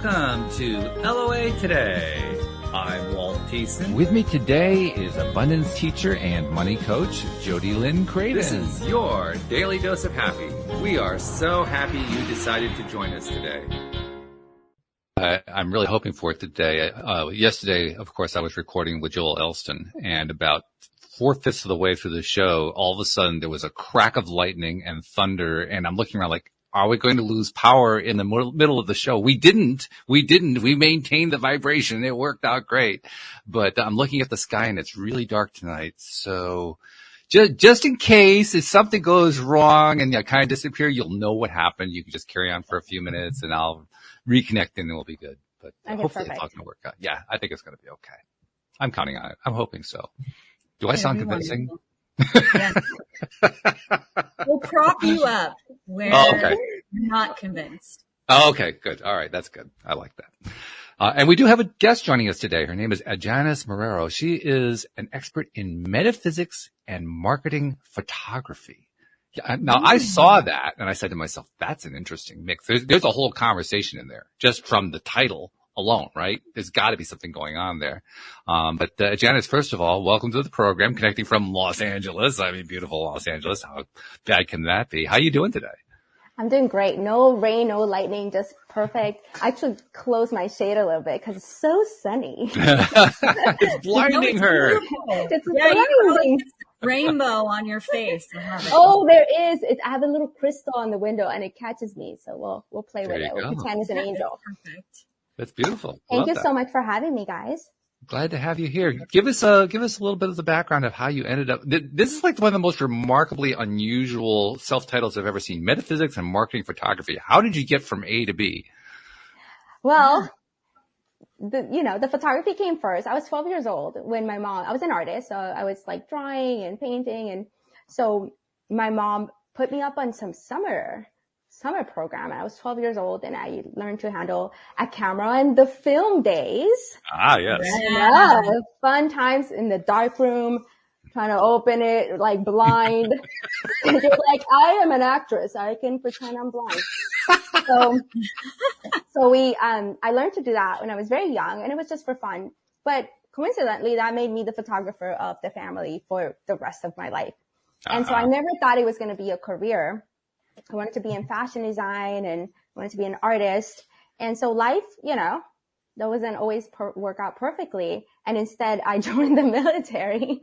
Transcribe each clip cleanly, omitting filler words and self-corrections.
Welcome to LOA Today. I'm Walt Thiessen. With me today is abundance teacher and money coach, Jody Lynn Craven. This is your daily dose of happy. We are so happy you decided to join us today. I'm really hoping for it today. Yesterday, of course, I was recording with Joel Elston, and about 4/5 of the way through the show, all of a sudden there was a crack of lightning and thunder, and I'm looking around like, are we going to lose power in the middle of the show? We didn't. We maintained the vibration. It worked out great. But I'm looking at the sky and it's really dark tonight. So just in case if something goes wrong and you kind of disappear, you'll know what happened. You can just carry on for a few minutes and I'll reconnect and we'll be good. But hopefully it's all going to work out. Yeah, I think it's going to be okay. I'm counting on it. I'm hoping so. Do I sound convincing? Yeah. We'll prop you up where you're not convinced. Oh, okay, good. All right, that's good. I like that. And we do have a guest joining us today. Her name is Adjanys Marrero. She is an expert in metaphysics and marketing photography. Now, I saw that and I said to myself, that's an interesting mix. There's a whole conversation in there just from the title alone, right? There's got to be something going on there. But Janice, first of all, welcome to the program, connecting from Los Angeles. I mean, beautiful Los Angeles. How bad can that be? How are you doing today? I'm doing great. No rain, no lightning, just perfect. I actually closed my shade a little bit because it's so sunny. It's blinding her. It's blinding. Rainbow on your face. Oh, there is. I have a little crystal on the window and it catches me. So we'll play with it. We'll pretend it's an angel. Perfect. That's beautiful. Thank you so much for having me, guys. Glad to have you here. Give us a little bit of the background of how you ended up. This is like one of the most remarkably unusual self-titles I've ever seen. Metaphysics and marketing photography. How did you get from A to B? Well, the photography came first. I was 12 years old when I was an artist. So I was like drawing and painting. And so my mom put me up on some summer program. And I was 12 years old and I learned to handle a camera in the film days. Ah, yes. Yeah, fun times in the dark room, trying to open it like blind. And you're like, I am an actress. I can pretend I'm blind. So I learned to do that when I was very young and it was just for fun. But coincidentally, that made me the photographer of the family for the rest of my life. And so I never thought it was going to be a career. I wanted to be in fashion design and wanted to be an artist. And so life, that wasn't always work out perfectly. And instead I joined the military.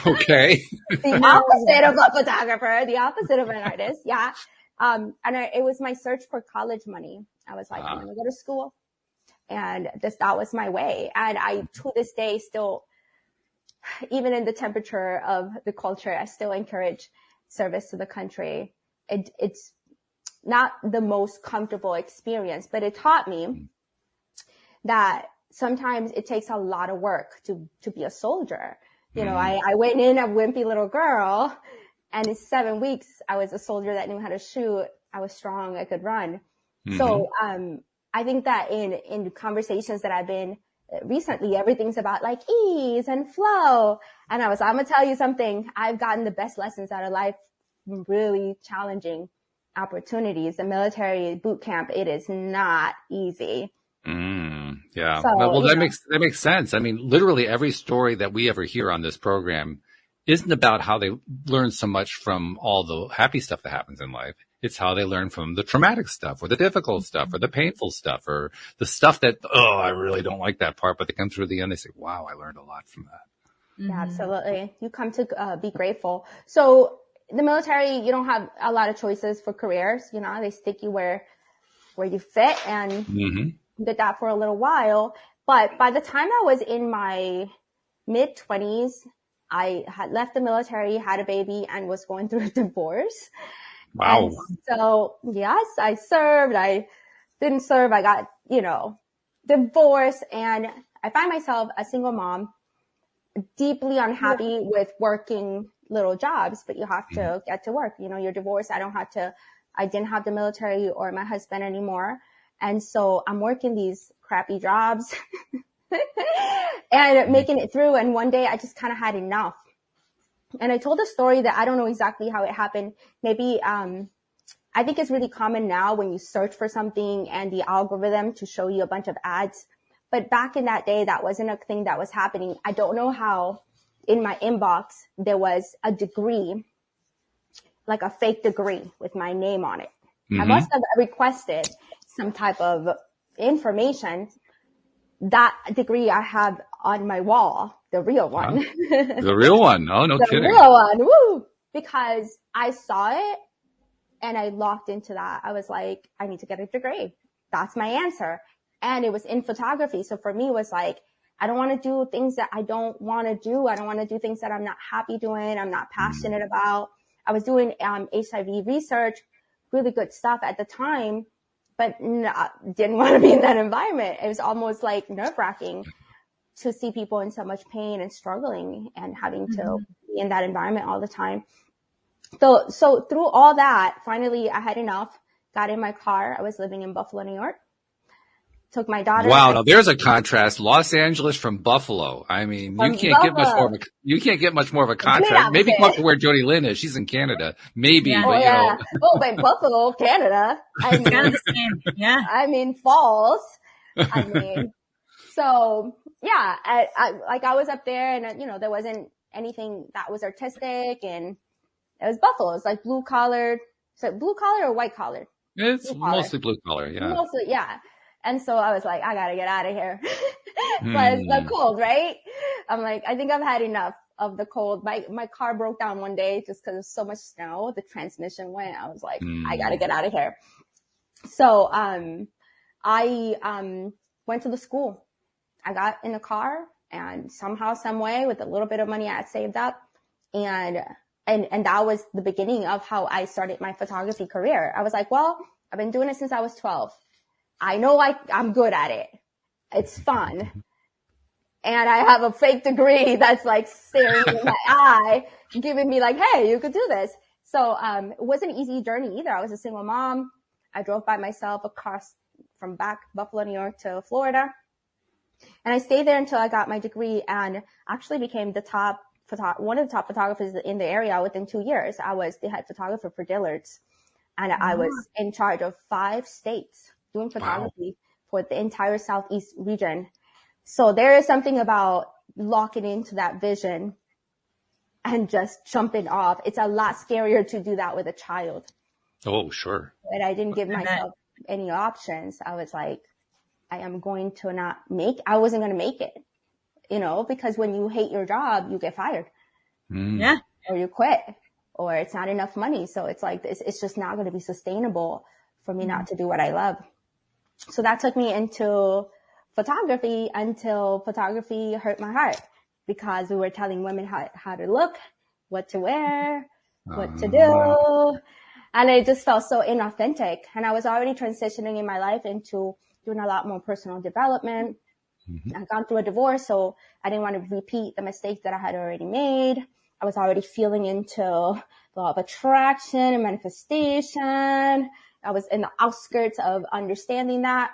Okay. The opposite of a photographer, the opposite of an artist. Yeah. It was my search for college money. I was like, I'm going to go to school. And that was my way. And I, to this day, still, even in the temperature of the culture, I still encourage service to the country. It's not the most comfortable experience, but it taught me that sometimes it takes a lot of work to be a soldier. I went in a wimpy little girl and in 7 weeks, I was a soldier that knew how to shoot. I was strong. I could run. Mm-hmm. So, I think that in conversations that I've been recently, everything's about like ease and flow. And I'm going to tell you something. I've gotten the best lessons out of life. Really challenging opportunities. The military boot camp, it is not easy. Yeah. So, that makes sense. I mean, literally every story that we ever hear on this program isn't about how they learn so much from all the happy stuff that happens in life. It's how they learn from the traumatic stuff or the difficult stuff or the painful stuff or the stuff that, I really don't like that part, but they come through the end, they say, wow, I learned a lot from that. Yeah, absolutely. You come to be grateful. So the military, you don't have a lot of choices for careers. They stick you where you fit and did that for a little while. But by the time I was in my mid-20s, I had left the military, had a baby, and was going through a divorce. Wow. And so, yes, I served. I didn't serve. I got, divorced. And I find myself a single mom, deeply unhappy with working little jobs, but you have to get to work. You're divorced. I didn't have the military or my husband anymore. And so I'm working these crappy jobs and making it through. And one day I just kind of had enough. And I told a story that I don't know exactly how it happened. Maybe I think it's really common now when you search for something and the algorithm to show you a bunch of ads. But back in that day, that wasn't a thing that was happening. I don't know how in my inbox there was a degree, like a fake degree with my name on it. I must have requested some type of information. That degree I have on my wall, the real one. The real one. Oh, no kidding. The real one. Woo! Because I saw it and I locked into that. I was like, I need to get a degree. That's my answer. And it was in photography. So for me, it was like, I don't want to do things that I don't want to do. I don't want to do things that I'm not happy doing. I'm not passionate about. I was doing HIV research, really good stuff at the time, but didn't want to be in that environment. It was almost like nerve-wracking to see people in so much pain and struggling and having to be in that environment all the time. So through all that, finally I had enough, got in my car. I was living in Buffalo, New York. Took my daughter. Wow, now there's a contrast. Los Angeles from Buffalo. I mean, you can't get much more of a contrast. Maybe talk to where Jody Lynn is. She's in Canada. Maybe, Yeah. but you know. Oh, but Buffalo, Canada. I mean, kind of the same. Yeah. I mean, falls. I mean, so yeah, I was up there and, you know, there wasn't anything that was artistic and it was Buffalo. It's like blue collar. So blue collar or white collar? It's mostly blue collar. Yeah. Mostly, yeah. And so I was like, I gotta get out of here. But it's the cold, right? I'm like, I think I've had enough of the cold. My car broke down one day just because of so much snow. The transmission went. I was like, I gotta get out of here. So, I went to the school. I got in the car and somehow, some way, with a little bit of money I had saved up, and that was the beginning of how I started my photography career. I was like, well, I've been doing it since I was 12. I know I'm good at it. It's fun. And I have a fake degree that's like staring in my eye, giving me like, hey, you could do this. So, it wasn't an easy journey either. I was a single mom. I drove by myself across from back Buffalo, New York to Florida. And I stayed there until I got my degree and actually became one of the top photographers in the area within 2 years. I was the head photographer for Dillard's, and I was in charge of 5 states doing photography for the entire Southeast region. So there is something about locking into that vision and just jumping off. It's a lot scarier to do that with a child. Oh, sure. And I didn't give myself any options. I was like, I wasn't going to make it, you know, because when you hate your job, you get fired. Yeah. Or you quit, or it's not enough money. So it's like, it's just not going to be sustainable for me not to do what I love. So that took me into photography until photography hurt my heart, because we were telling women how to look, what to wear, what to do. And it just felt so inauthentic. And I was already transitioning in my life into doing a lot more personal development. I'd gone through a divorce, so I didn't want to repeat the mistakes that I had already made. I was already feeling into the law of attraction and manifestation. I was in the outskirts of understanding that.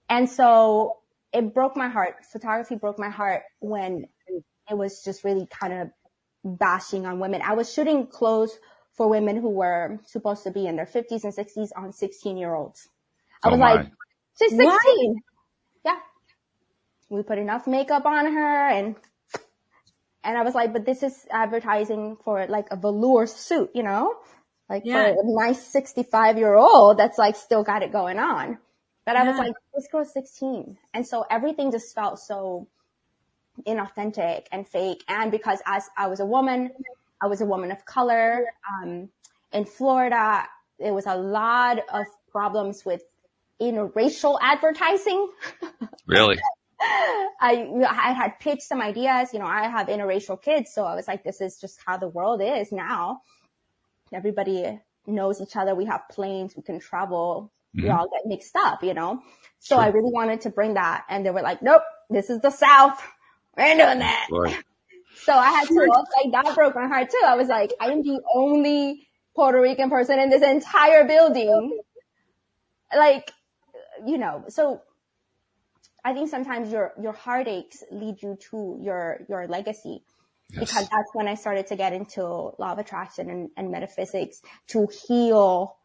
And so it broke my heart. Photography broke my heart when it was just really kind of bashing on women. I was shooting clothes for women who were supposed to be in their 50s and 60s on 16-year-olds. I was like, she's 16. What? Yeah. We put enough makeup on her and I was like, but this is advertising for like a velour suit, you know? Like for a nice 65-year-old that's like still got it going on. But I was like, this girl's 16. And so everything just felt so inauthentic and fake. And because as I was a woman of color, in Florida, there was a lot of problems with interracial advertising. Really? I had pitched some ideas, you know, I have interracial kids. So I was like, this is just how the world is now. Everybody knows each other. We have planes, we can travel. We all get mixed up, you know? So I really wanted to bring that. And they were like, nope, this is the South. We ain't doing that. Boy. So I had to, like, that broke my heart too. I was like, I am the only Puerto Rican person in this entire building. Like, you know, so I think sometimes your heartaches lead you to your legacy. Yes. Because that's when I started to get into law of attraction and metaphysics to heal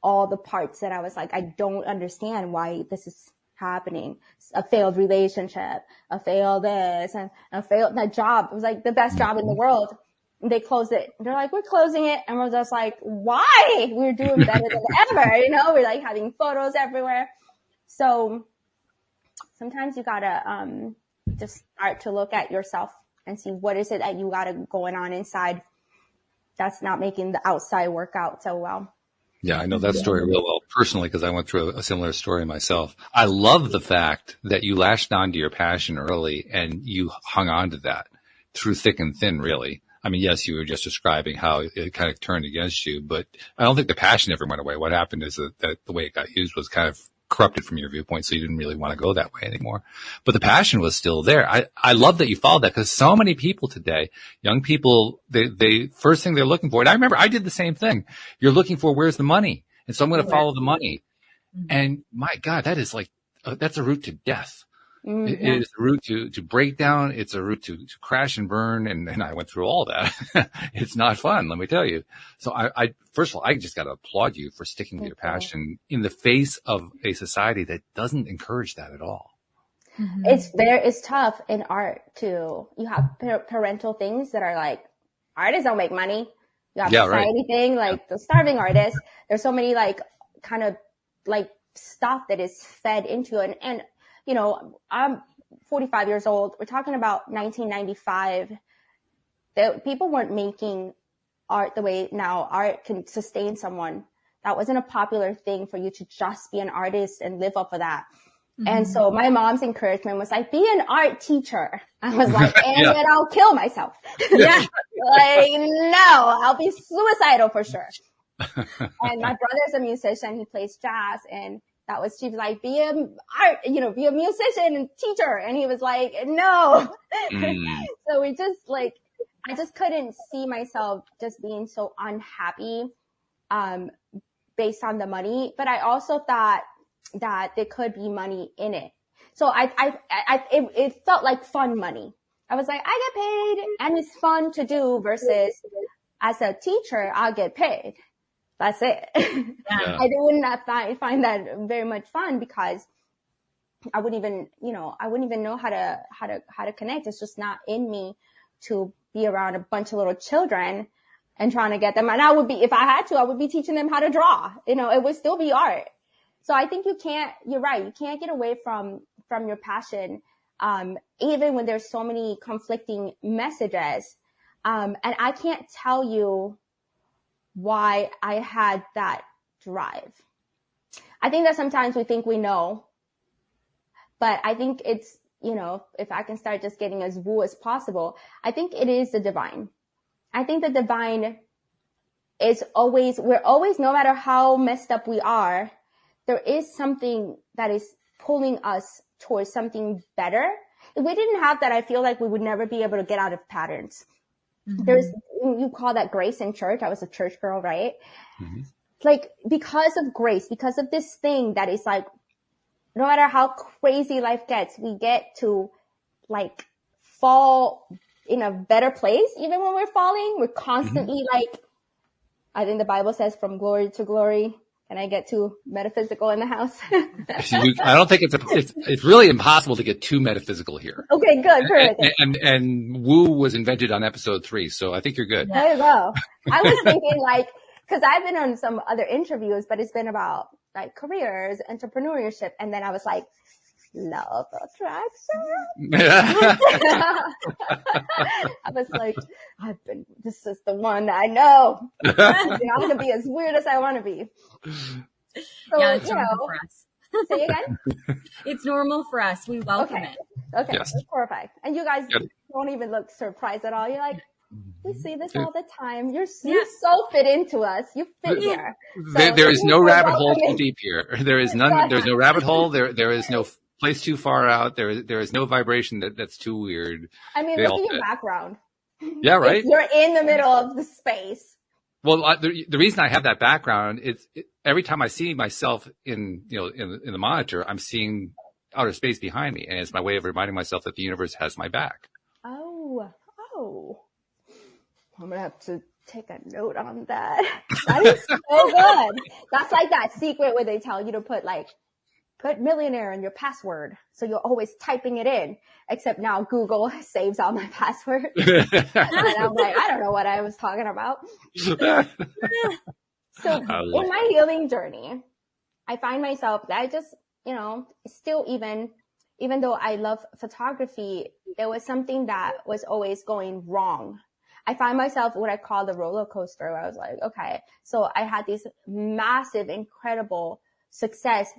all the parts that I was like, I don't understand why this is happening. A failed relationship, a failed this, and a failed that job. It was like the best job in the world. And they closed it. They're like, we're closing it. And we're just like, why? We're doing better than ever. We're like having photos everywhere. So sometimes you gotta, just start to look at yourself and see what is it that you got going on inside that's not making the outside work out so well. Yeah, I know that story real well personally because I went through a similar story myself. I love the fact that you latched onto your passion early and you hung on to that through thick and thin, really. I mean, yes, you were just describing how it kind of turned against you, but I don't think the passion ever went away. What happened is that the way it got used was kind of corrupted from your viewpoint, so you didn't really want to go that way anymore. But the passion was still there. I love that you followed that because so many people today, young people, they first thing they're looking for, and I remember I did the same thing. You're looking for where's the money? And so I'm going to follow the money. And my God, that is like, that's a route to death. It is a route to breakdown. It's a route to crash and burn. And I went through all that. It's not fun, let me tell you. So I first of all, I just got to applaud you for sticking to your passion in the face of a society that doesn't encourage that at all. It's tough in art too. You have parental things that are like, artists don't make money. You have society thing, like the starving artist. There's so many like kind of like stuff that is fed into it. And I'm 45 years old. We're talking about 1995. People weren't making art the way now art can sustain someone. That wasn't a popular thing for you to just be an artist and live off of that. And so my mom's encouragement was like, be an art teacher. I was like, and then I'll kill myself. Like, no, I'll be suicidal for sure. And my brother's a musician. He plays jazz, and she was like, be a musician and teacher. And he was like, no. So we just like, I just couldn't see myself just being so unhappy, based on the money. But I also thought that there could be money in it. So it felt like fun money. I was like, I get paid and it's fun to do versus as a teacher, I'll get paid. That's it. I would not find that very much fun because I wouldn't even know how to connect. It's just not in me to be around a bunch of little children and trying to get them. And if I had to, I would be teaching them how to draw. It would still be art. So I think you're right. You can't get away from your passion, even when there's so many conflicting messages. And I can't tell you why I had that drive. I think that sometimes we think we know, but I think it's, if I can start just getting as woo as possible, I think it is the divine. I think the divine is we're always, no matter how messed up we are, there is something that is pulling us towards something better. If we didn't have that, I feel like we would never be able to get out of patterns. You call that grace in church. I was a church girl, right? Like, because of grace, because of this thing that is like, no matter how crazy life gets, we get to like fall in a better place. Even when we're falling, we're constantly like, I think the Bible says from glory to glory. Can I get too metaphysical in the house? I don't think it's really impossible to get too metaphysical here. Okay, good. Perfect. And woo was invented on episode 3, so I think you're good. There you go. I was thinking like, cause I've been on some other interviews, but it's been about like careers, entrepreneurship. And then I was like, love attraction. I was like, this is the one I know. I'm going to be as weird as I want to be. So, yeah, it's normal for us. Say again? It's normal for us. We welcome it. Okay, yes. That's perfect. And you guys don't even look surprised at all. You're like, we see this all the time. You so fit into us. You fit here. So there is no rabbit hole too deep here. There is none. There's no rabbit hole. There is no place too far out. There is no vibration that's too weird. I mean, look at your background. Yeah, right. You're in the middle of the space. Well, the reason I have that background is every time I see myself in the monitor, I'm seeing outer space behind me, and it's my way of reminding myself that the universe has my back. Oh. I'm gonna have to take a note on that. That is so good. That's like that secret where they tell you to put millionaire in your password. So you're always typing it in, except now Google saves all my passwords. And I'm like, I don't know what I was talking about. So in my healing journey, I find myself that I just, still even though I love photography, there was something that was always going wrong. I find myself what I call the roller coaster, where I was like, okay, so I had this massive, incredible success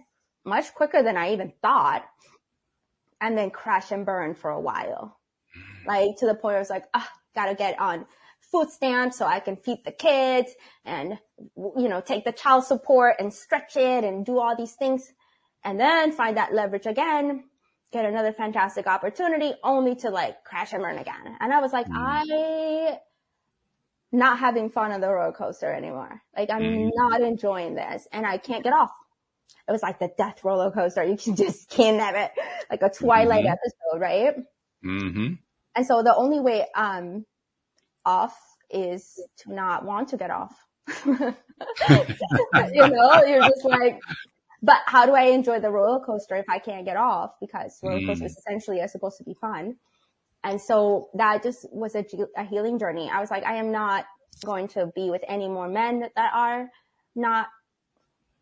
much quicker than I even thought, and then crash and burn for a while. Like to the point where I was like, gotta get on food stamps so I can feed the kids and, take the child support and stretch it and do all these things. And then find that leverage again, get another fantastic opportunity only to like crash and burn again. And I was like, I not having fun on the roller coaster anymore. Like I'm not enjoying this and I can't get off. It was like the death roller coaster. You just can't have it, like a Twilight episode, right? Mm-hmm. And so the only way off is to not want to get off. You're just like, but how do I enjoy the roller coaster if I can't get off? Because roller coasters essentially are supposed to be fun. And so that just was a healing journey. I was like, I am not going to be with any more men that are not,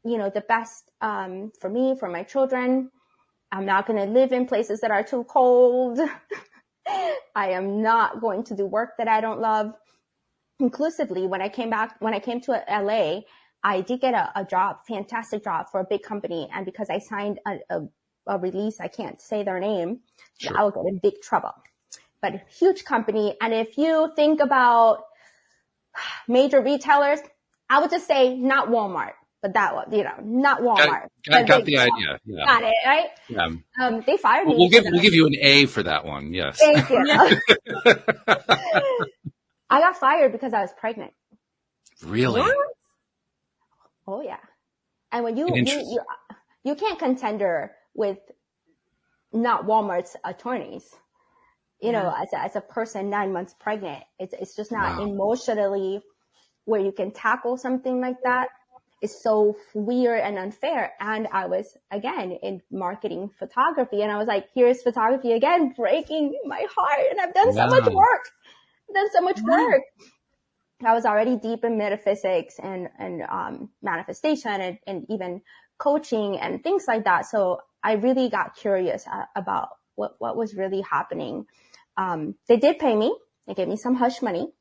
the best for me, for my children. I'm not going to live in places that are too cold. I am not going to do work that I don't love. Inclusively, when I came to LA, I did get a job, fantastic job for a big company. And because I signed a release, I can't say their name, sure. I will get in big trouble. But huge company. And if you think about major retailers, I would just say not Walmart, but that one, not Walmart. Got the idea. Yeah. Got it, right? Yeah. They fired me. We'll give you an A for that one. Yes. Thank you. I got fired because I was pregnant. Really? Oh yeah. And when you can't contender with not Walmart's attorneys, as a person 9 months pregnant, it's just not emotionally where you can tackle something like that. It's so weird and unfair. And I was again in marketing photography and I was like, here's photography again, breaking my heart. And I've done so much work. I was already deep in metaphysics and manifestation and even coaching and things like that. So I really got curious about what was really happening. They did pay me. They gave me some hush money,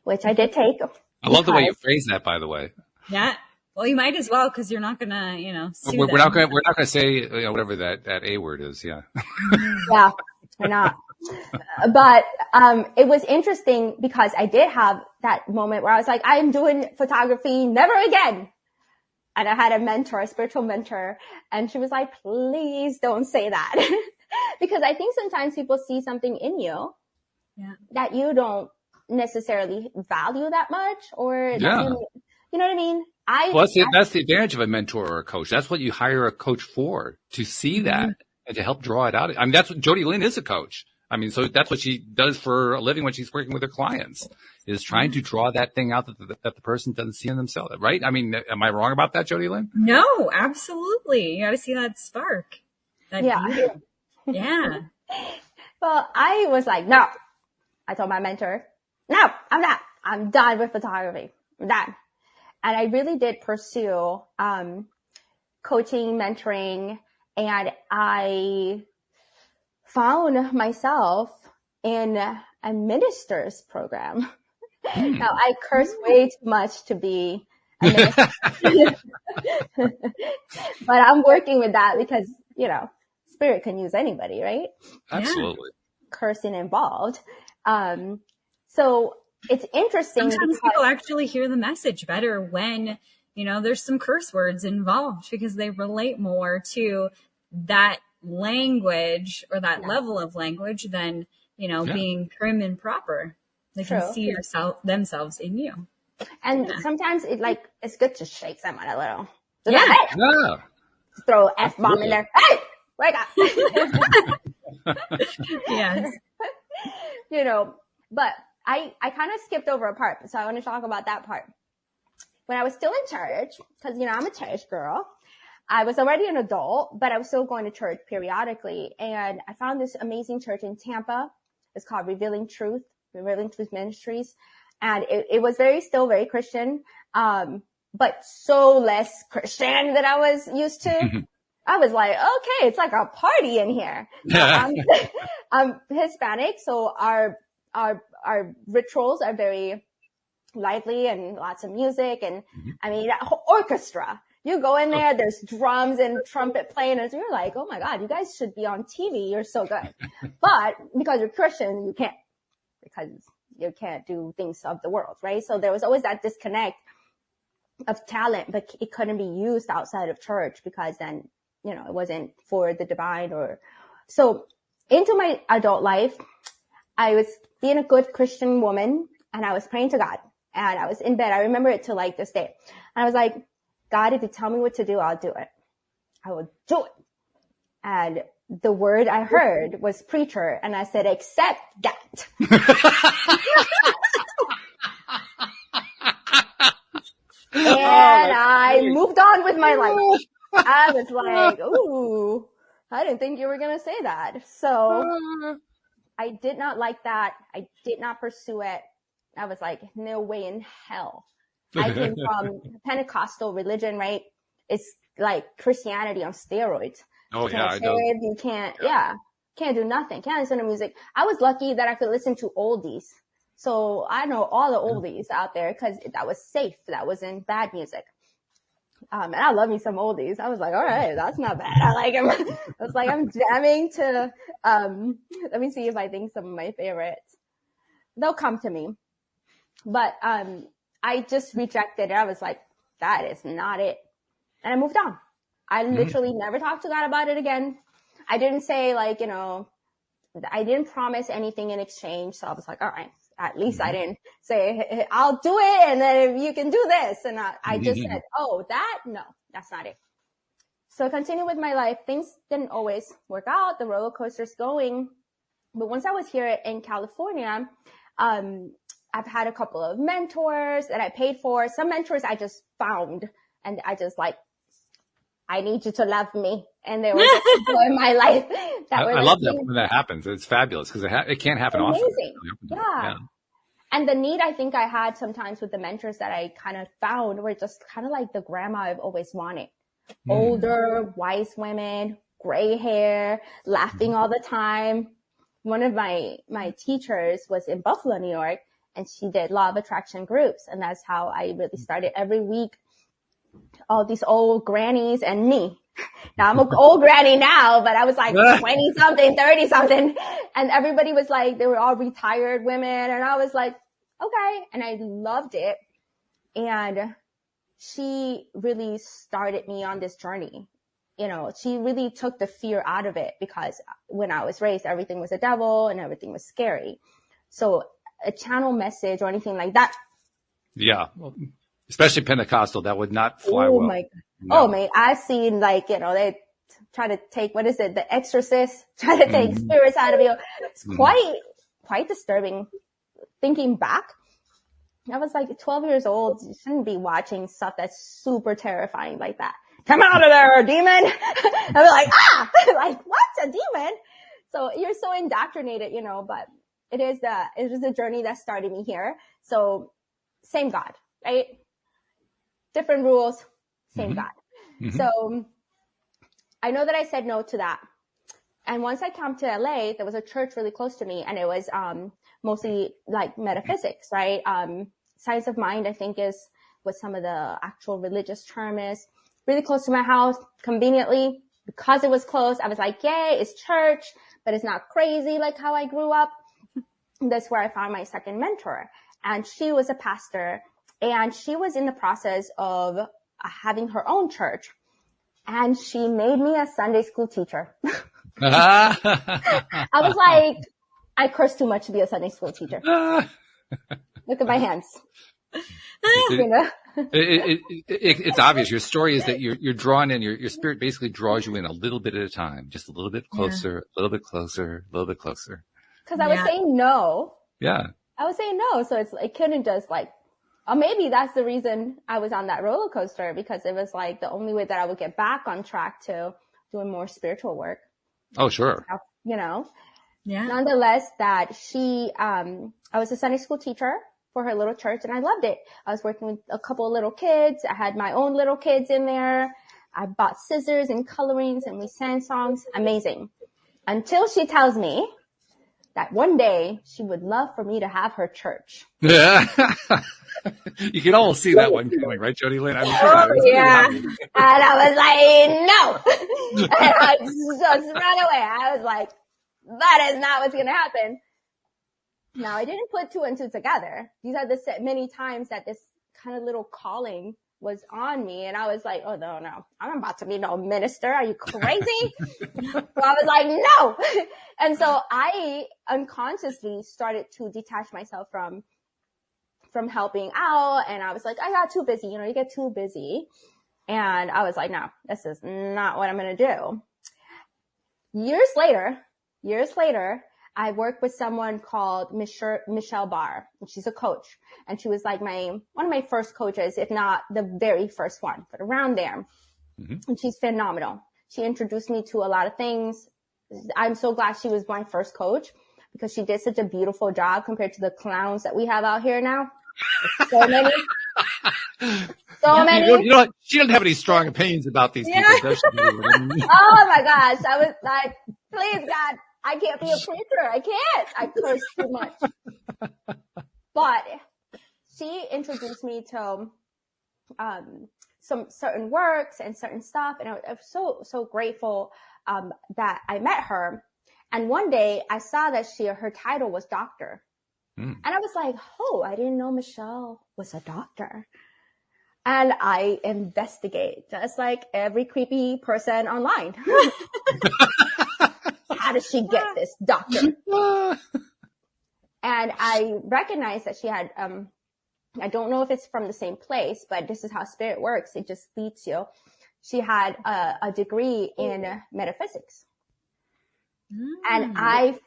which I did take. I love the way you phrase that, by the way. Yeah. Well, you might as well, because you're not gonna, sue we're them. not gonna say whatever that A word is. Yeah. Yeah, we're not. But it was interesting because I did have that moment where I was like, I am doing photography never again. And I had a spiritual mentor, and she was like, please don't say that. Because I think sometimes people see something in you that you don't necessarily value that much, or you know what I mean? That's the advantage of a mentor or a coach. That's what you hire a coach for, to see that and to help draw it out. I mean, that's what Jody Lynn is, a coach. I mean, so that's what she does for a living when she's working with her clients, is trying to draw that thing out that the person doesn't see in themselves, right? I mean, am I wrong about that, Jody Lynn? No, absolutely. You got to see that spark. Beauty. Yeah. Well, I was like, no. I told my mentor, no, I'm not. I'm done with photography. I'm done. And I really did pursue coaching, mentoring, and I found myself in a minister's program. Now, I curse way too much to be a minister. But I'm working with that because, spirit can use anybody, right? Absolutely. Cursing involved. So it's interesting. Sometimes people actually hear the message better when, there's some curse words involved, because they relate more to that language or that level of language than, being prim and proper. They can see themselves in you. And sometimes it's good to shake someone a little. Throw an F-bomb in there. Hey, wake up. Yes. But I kind of skipped over a part, so I want to talk about that part. When I was still in church, because, you know, I'm a church girl, I was already an adult, but I was still going to church periodically. And I found this amazing church in Tampa. It's called Revealing Truth Ministries. And it was still very Christian, but so less Christian than I was used to. I was like, okay, it's like a party in here. I'm Hispanic, so our rituals are very lively and lots of music. And I mean, orchestra. You go in there, there's drums and trumpet playing, and you're like, oh my God, you guys should be on TV. You're so good. But because you're Christian, you can't, because you can't do things of the world, right? So there was always that disconnect of talent, but it couldn't be used outside of church because then, you know, it wasn't for the divine so into my adult life, I was being a good Christian woman and I was praying to God and I was in bed. I remember it till like this day. And I was like, God, if you tell me what to do, I'll do it. I will do it. And the word I heard was preacher. And I said, accept that. And I moved on with my life. I was like, ooh, I didn't think you were going to say that. So I did not like that. I did not pursue it. I was like, no way in hell. I came from Pentecostal religion, right? It's like Christianity on steroids. Oh, you yeah, I know. You can't do nothing. Can't listen to music. I was lucky that I could listen to oldies. So I know all the oldies out there because that was safe. That wasn't bad music. And I love me some oldies. I was like, all right, that's not bad. I like them. I was like, I'm jamming to, let me see if I think some of my favorites. They'll come to me. But, I just rejected it. I was like, that is not it. And I moved on. I literally never talked to God about it again. I didn't say like, you know, I didn't promise anything in exchange. So I was like, all right, at least I didn't say, hey, I'll do it. And then if you can do this. And I just said, oh, no, that's not it. So I continued with my life. Things didn't always work out. The roller coaster's going. But once I was here in California, I've had a couple of mentors that I paid for. Some mentors I just found and I just like, I need you to love me. And they were in my life. I love that when that happens. It's fabulous because it can't happen often. Amazing. Yeah. And the need I think I had sometimes with the mentors that I kind of found were just kind of like the grandma I've always wanted. Older, wise women, gray hair, laughing all the time. One of my teachers was in Buffalo, New York, and she did law of attraction groups. And that's how I really started every week. All these old grannies and me. Now I'm an old granny now, but I was like 20 something, 30 something. And everybody was like, they were all retired women. And I was like, okay. And I loved it. And she really started me on this journey. You know, she really took the fear out of it because when I was raised, everything was a devil and everything was scary. So a channel message or anything like that. Yeah. Well, especially Pentecostal, that would not fly well. My God. No. Oh man, I've seen like, you know, they try to take, what is it? The Exorcist, try to take spirits out of you. It's quite disturbing thinking back. I was like 12 years old. You shouldn't be watching stuff that's super terrifying like that. Come out of there, demon. I was like, like what? A demon? So you're so indoctrinated, you know, but it was a journey that started me here. So same God, right? Different rules, same God. So I know that I said no to that. And once I came to LA, there was a church really close to me and it was, mostly like metaphysics, right? Science of mind, I think is what some of the actual religious term is. Really close to my house, conveniently, because it was close. I was like, yay, it's church, but it's not crazy like how I grew up. That's where I found my second mentor. And she was a pastor and she was in the process of having her own church. And she made me a Sunday school teacher. I was like, I curse too much to be a Sunday school teacher. Look at my hands. You know? It's obvious. Your story is that you're drawn in. Your spirit basically draws you in a little bit at a time, just a little bit closer, a little bit closer, a little bit closer. Because I was saying no. Yeah. I was saying no. So it couldn't just like, or maybe that's the reason I was on that roller coaster, because it was like the only way that I would get back on track to doing more spiritual work. Oh, sure. You know, Yeah. nonetheless, that I was a Sunday school teacher for her little church, and I loved it. I was working with a couple of little kids. I had my own little kids in there. I bought scissors and colorings, and we sang songs. Amazing. Until she tells me that one day she would love for me to have her church. Yeah. You can almost see that one coming, right, Jody Lynn? I mean, yeah. And I was like, no. And I just ran away. I was like, that is not what's going to happen. Now, I didn't put two and two together. These are the many times that this kind of little calling was on me. And I was like, oh, no, I'm about to be no minister. Are you crazy? So I was like, no. And so I unconsciously started to detach myself from helping out. And I was like, I got too busy. You know, you get too busy. And I was like, no, this is not what I'm going to do. Years later, I worked with someone called Michelle Barr, and she's a coach. And she was like one of my first coaches, if not the very first one, but around there. Mm-hmm. And she's phenomenal. She introduced me to a lot of things. I'm so glad she was my first coach, because she did such a beautiful job compared to the clowns that we have out here now. So many. You know what? She doesn't have any strong opinions about these people, does she? Oh my gosh. I was like, please God, I can't be a preacher. I can't. I curse too much. But she introduced me to some certain works and certain stuff. And I was so grateful that I met her. And one day I saw that her title was doctor. And I was like, oh, I didn't know Michelle was a doctor. And I investigate, just like every creepy person online. How does she get this doctor? And I recognized that she had, I don't know if it's from the same place, but this is how spirit works. It just leads you. She had a degree in metaphysics. And I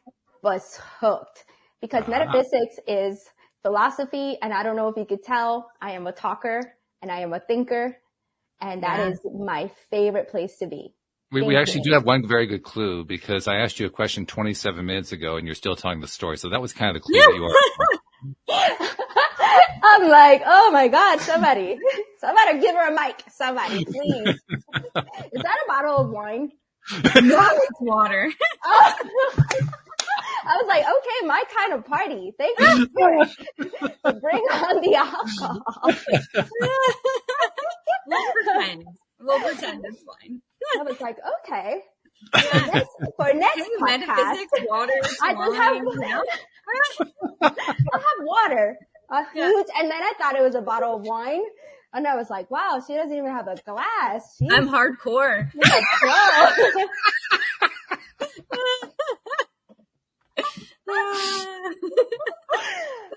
was hooked, because metaphysics is philosophy. And I don't know if you could tell, I am a talker and I am a thinker. And that is my favorite place to be. We actually do have one very good clue, because I asked you a question 27 minutes ago and you're still telling the story. So that was kind of the clue that you are. I'm like, oh my God, somebody give her a mic. Somebody, please. Is that a bottle of wine? No, it's water. Oh. I was like, okay, my kind of party. Thank you, Spirit. Bring on the alcohol. We'll pretend it's fine. I was like, okay. For next podcast, metaphysics, water, I just I'll have water. A huge, and then I thought it was a bottle of wine. And I was like, wow, she doesn't even have a glass. I'm hardcore.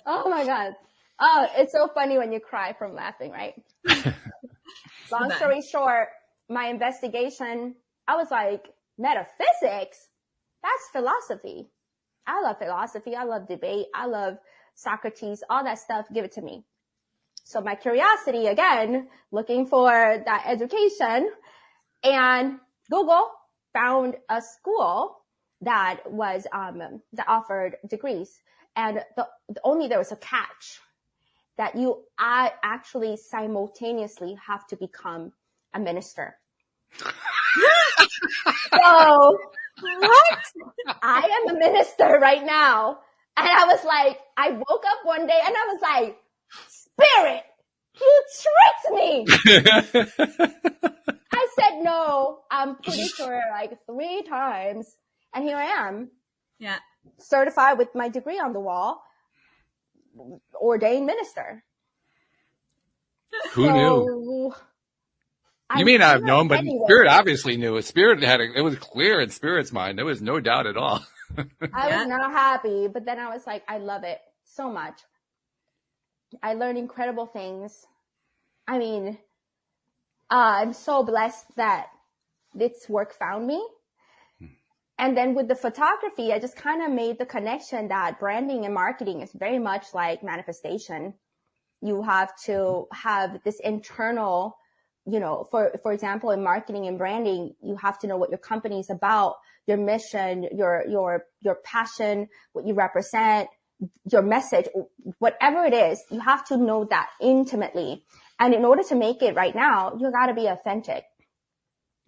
Oh my God. Oh, it's so funny when you cry from laughing, right? Long story short, my investigation, I was like, metaphysics? That's philosophy. I love philosophy. I love debate. I love Socrates, all that stuff. Give it to me. So my curiosity, again, looking for that education, and Google found a school that was, that offered degrees. And there was a catch, that I actually simultaneously have to become a minister. So what? I am a minister right now. And I was like, I woke up one day and I was like, Spirit, you tricked me. I said, no, I'm pretty sure like 3 times. And here I am. Yeah. Certified with my degree on the wall, ordained minister. Who knew? You may not have known, but Spirit obviously knew. Spirit it was clear in Spirit's mind. There was no doubt at all. I was not happy, but then I was like, I love it so much. I learned incredible things. I mean, I'm so blessed that this work found me. And then with the photography, I just kind of made the connection that branding and marketing is very much like manifestation. You have to have this internal, you know, for example, in marketing and branding, you have to know what your company is about, your mission, your passion, what you represent, your message, whatever it is, you have to know that intimately. And in order to make it right now, you got to be authentic.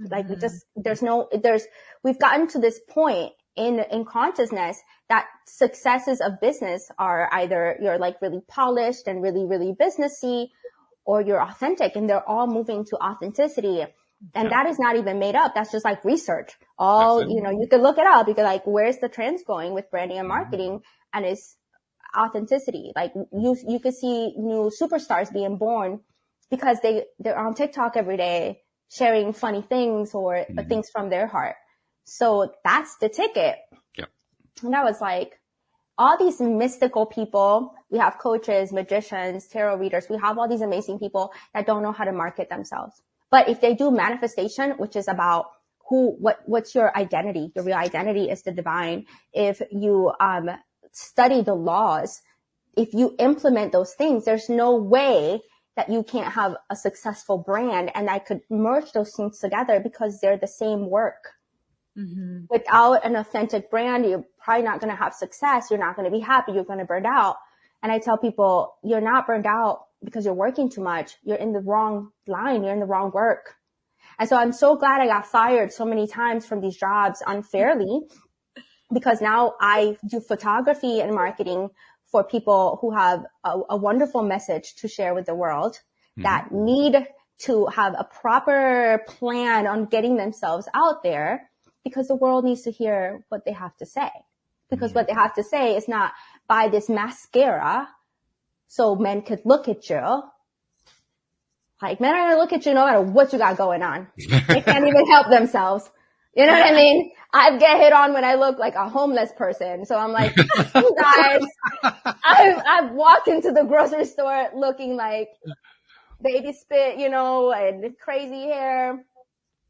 Like we've gotten to this point in consciousness that successes of business are either you're like really polished and really, really businessy, or you're authentic, and they're all moving to authenticity. And that is not even made up. That's just like research. You know, you could look it up. You could like, where's the trends going with branding and marketing? And it's authenticity. Like you could see new superstars being born because they're on TikTok every day, sharing funny things or things from their heart. So that's the ticket. Yeah. And I was like, all these mystical people, we have coaches, magicians, tarot readers, we have all these amazing people that don't know how to market themselves. But if they do manifestation, which is about what's your identity? Your real identity is the divine. If you study the laws, if you implement those things, there's no way that you can't have a successful brand. And I could merge those things together because they're the same work. Mm-hmm. Without an authentic brand, you're probably not going to have success. You're not going to be happy. You're going to burn out. And I tell people, you're not burned out because you're working too much. You're in the wrong line. You're in the wrong work. And so I'm so glad I got fired so many times from these jobs unfairly, because now I do photography and marketing for people who have a wonderful message to share with the world, that need to have a proper plan on getting themselves out there, because the world needs to hear what they have to say. Because what they have to say is not buy this mascara so men could look at you. Like, men are going to look at you no matter what you got going on. They can't even help themselves. You know what I mean? I get hit on when I look like a homeless person. So I'm like, you guys, I've walked into the grocery store looking like baby spit, you know, and crazy hair.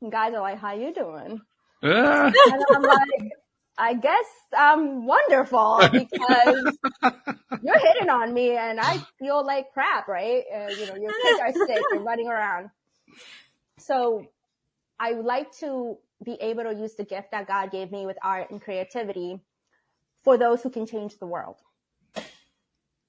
And guys are like, how you doing? And I'm like, I guess I'm wonderful, because you're hitting on me and I feel like crap, right? You know, your kids are sick and running around. So I would like to be able to use the gift that God gave me with art and creativity for those who can change the world.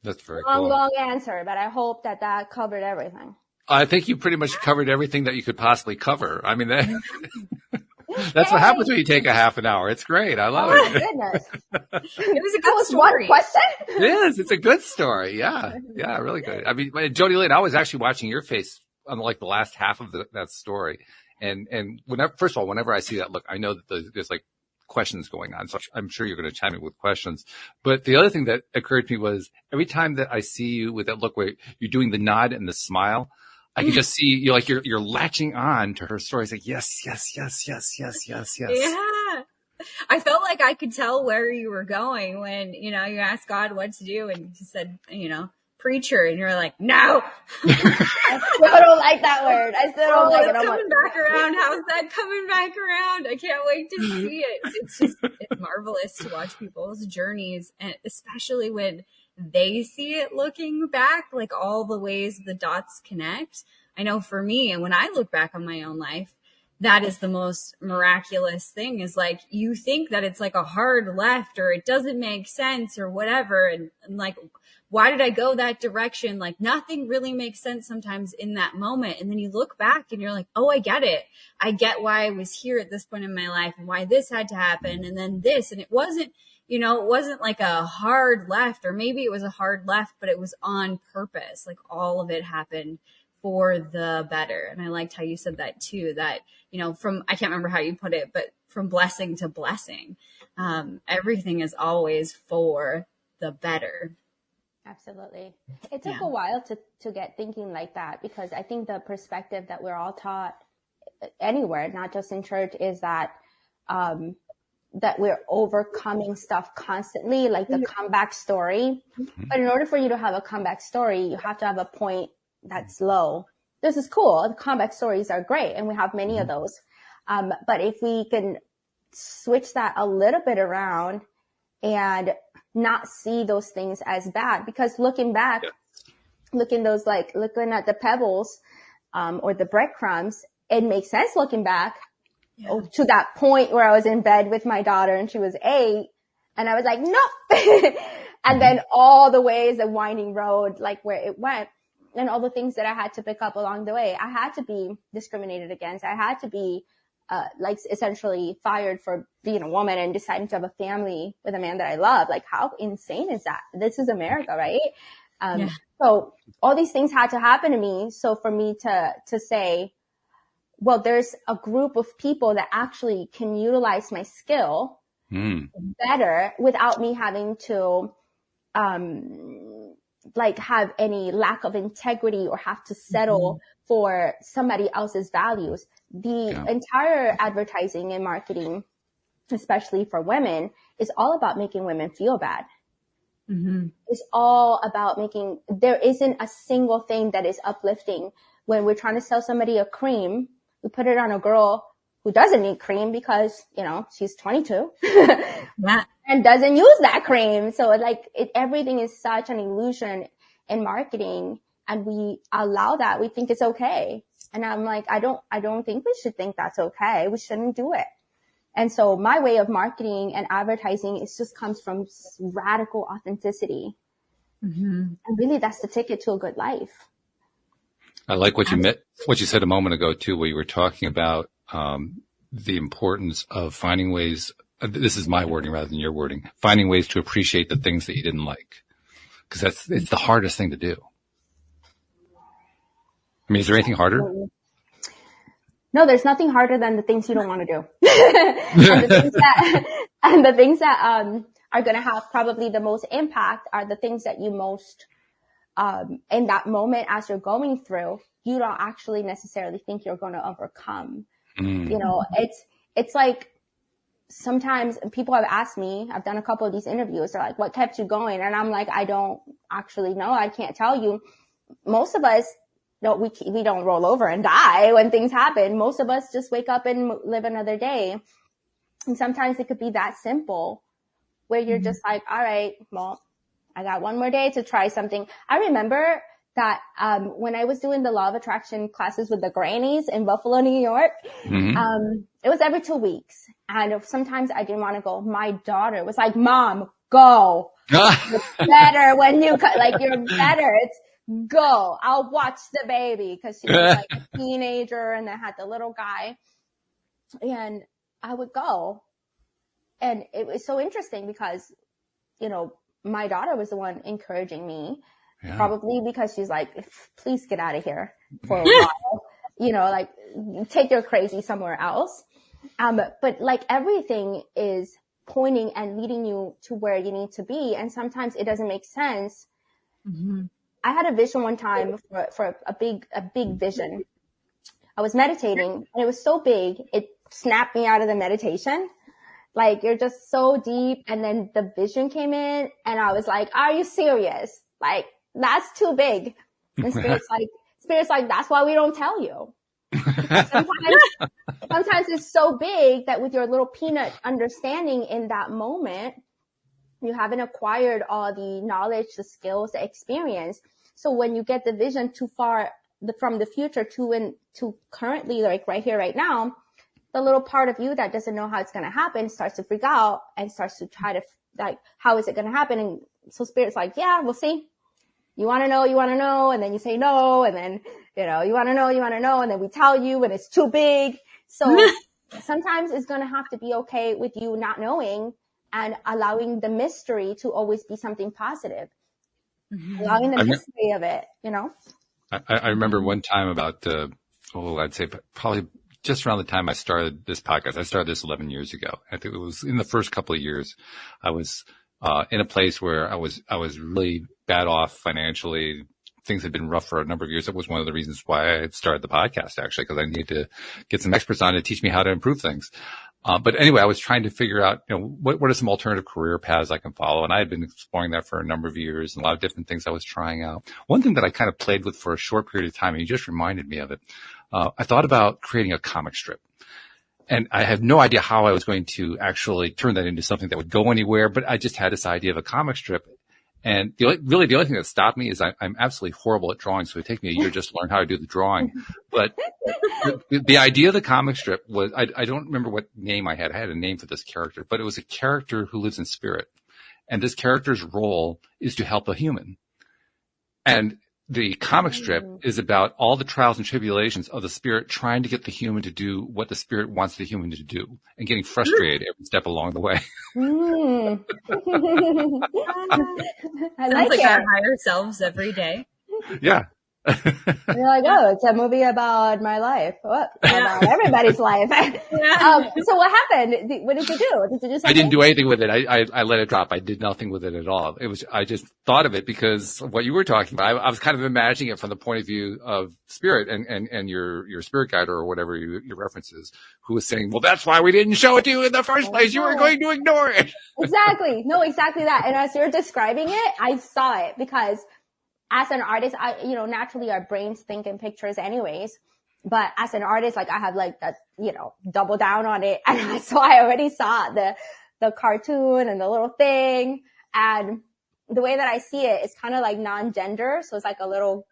That's very cool. Long answer, but I hope that covered everything. I think you pretty much covered everything that you could possibly cover. I mean, that's what happens when you take a half an hour. It's great. I love it. Oh my goodness. It was a good story. One question? It is. It's a good story. Yeah. Yeah. Really good. I mean, Jody Lynn, I was actually watching your face on like the last half of that story. And first of all, whenever I see that look, I know that there's like questions going on. So I'm sure you're going to chime in with questions. But the other thing that occurred to me was every time that I see you with that look where you're doing the nod and the smile, I can just see you like you're latching on to her story. It's like, yes, yes, yes, yes, yes, yes, yes. Yeah. I felt like I could tell where you were going when, you know, you asked God what to do and he said, you know, preacher, and you're like, no. I still don't like that word. I still don't like it. It's coming back around. How's that coming back around? I can't wait to see it. It's marvelous to watch people's journeys, and especially when they see it looking back, like all the ways the dots connect. I know for me, and when I look back on my own life, that is the most miraculous thing, is like, you think that it's like a hard left or it doesn't make sense or whatever. And like, why did I go that direction? Like, nothing really makes sense sometimes in that moment. And then you look back and you're like, oh, I get it. I get why I was here at this point in my life and why this had to happen. And then this, and it wasn't, you know, it wasn't like a hard left, or maybe it was a hard left, but it was on purpose. Like, all of it happened for the better. And I liked how you said that too, that, you know, I can't remember how you put it, but from blessing to blessing, everything is always for the better. Absolutely. It took a while to get thinking like that, because I think the perspective that we're all taught anywhere, not just in church, is that, that we're overcoming stuff constantly, like the comeback story. But in order for you to have a comeback story, you have to have a point that's low. This is cool. The comeback stories are great, and we have many of those. But if we can switch that a little bit around and not see those things as bad. Because looking back, looking at the pebbles, or the breadcrumbs, it makes sense looking back to that point where I was in bed with my daughter and she was 8 and I was like, nope. And then all the ways, the winding road, like where it went and all the things that I had to pick up along the way. I had to be discriminated against. I had to be, essentially fired for being a woman and deciding to have a family with a man that I love. Like, how insane is that? This is America, right? So all these things had to happen to me. So for me to say, well, there's a group of people that actually can utilize my skill better without me having to, have any lack of integrity or have to settle for somebody else's values. The entire advertising and marketing, especially for women, is all about making women feel bad. It's all about there isn't a single thing that is uplifting. When we're trying to sell somebody a cream, we put it on a girl who doesn't need cream because, she's 22 and doesn't use that cream. So everything is such an illusion in marketing, and we allow that. We think it's okay. And I'm like, I don't think we should think that's okay. We shouldn't do it. And so my way of marketing and advertising, it just comes from radical authenticity. And really that's the ticket to a good life. I like what you said a moment ago too, where you were talking about, the importance of finding ways. This is my wording rather than your wording, finding ways to appreciate the things that you didn't like. Cause it's the hardest thing to do. I mean, is there anything harder? No, there's nothing harder than the things you don't want to do. and the things that are going to have probably the most impact are the things that you most, in that moment as you're going through, you don't actually necessarily think you're going to overcome. It's like sometimes people have asked me, I've done a couple of these interviews, they're like, what kept you going? And I'm like, I don't actually know. I can't tell you. Most of us, we don't roll over and die when things happen. Most of us just wake up and live another day. And sometimes it could be that simple where you're just like, all right, well, I got one more day to try something. I remember that, when I was doing the law of attraction classes with the grannies in Buffalo, New York, it was every 2 weeks. And sometimes I didn't want to go. My daughter was like, Mom, go. It's better when you're better. It's, go. I'll watch the baby, because she was like a teenager and then had the little guy, and I would go. And it was so interesting because, my daughter was the one encouraging me, probably because she's like, please get out of here for a while, take your crazy somewhere else. But everything is pointing and leading you to where you need to be. And sometimes it doesn't make sense. I had a vision one time for a big vision. I was meditating and it was so big, it snapped me out of the meditation. Like, you're just so deep. And then the vision came in and I was like, are you serious? Like, that's too big. And Spirit's like, that's why we don't tell you. Sometimes it's so big that with your little peanut understanding in that moment, you haven't acquired all the knowledge, the skills, the experience. So when you get the vision too far from the future to currently, like right here, right now, the little part of you that doesn't know how it's going to happen starts to freak out and starts to try to, how is it going to happen? And so Spirit's like, yeah, we'll see. You want to know. And then you say no. And then, you want to know. And then we tell you and it's too big. So sometimes it's going to have to be okay with you not knowing, and allowing the mystery to always be something positive. Allowing the mystery of it, I remember one time about, I'd say probably just around the time I started this podcast. I started this 11 years ago. I think it was in the first couple of years. I was, in a place where I was really bad off financially. Things had been rough for a number of years. That was one of the reasons why I had started the podcast, actually, because I needed to get some experts on to teach me how to improve things. But anyway, I was trying to figure out, what are some alternative career paths I can follow? And I had been exploring that for a number of years and a lot of different things I was trying out. One thing that I kind of played with for a short period of time, and you just reminded me of it. I thought about creating a comic strip. And I have no idea how I was going to actually turn that into something that would go anywhere, but I just had this idea of a comic strip. And the only thing that stopped me is I'm absolutely horrible at drawing, so it would take me a year just to learn how to do the drawing. But the idea of the comic strip was, I don't remember what name I had. I had a name for this character, but it was a character who lives in spirit. And this character's role is to help a human. And the comic strip is about all the trials and tribulations of the spirit trying to get the human to do what the spirit wants the human to do and getting frustrated every step along the way. I Sounds like it. our higher selves every day. Yeah. You're like, oh, it's a movie about my life. What? About everybody's life. So what happened? What did you do? Did you do something? I didn't do anything with it. I let it drop. I did nothing with it at all. I just thought of it because what you were talking about, I was kind of imagining it from the point of view of spirit and your spirit guide or whatever your references, who was saying, well, that's why we didn't show it to you in the first place. You were going to ignore it. Exactly. No, exactly that. And as you're describing it, I saw it because as an artist, naturally our brains think in pictures anyways. But as an artist, like I have like that, double down on it. And so I already saw the cartoon and the little thing. And the way that I see it is kind of like non-gender. So it's like a little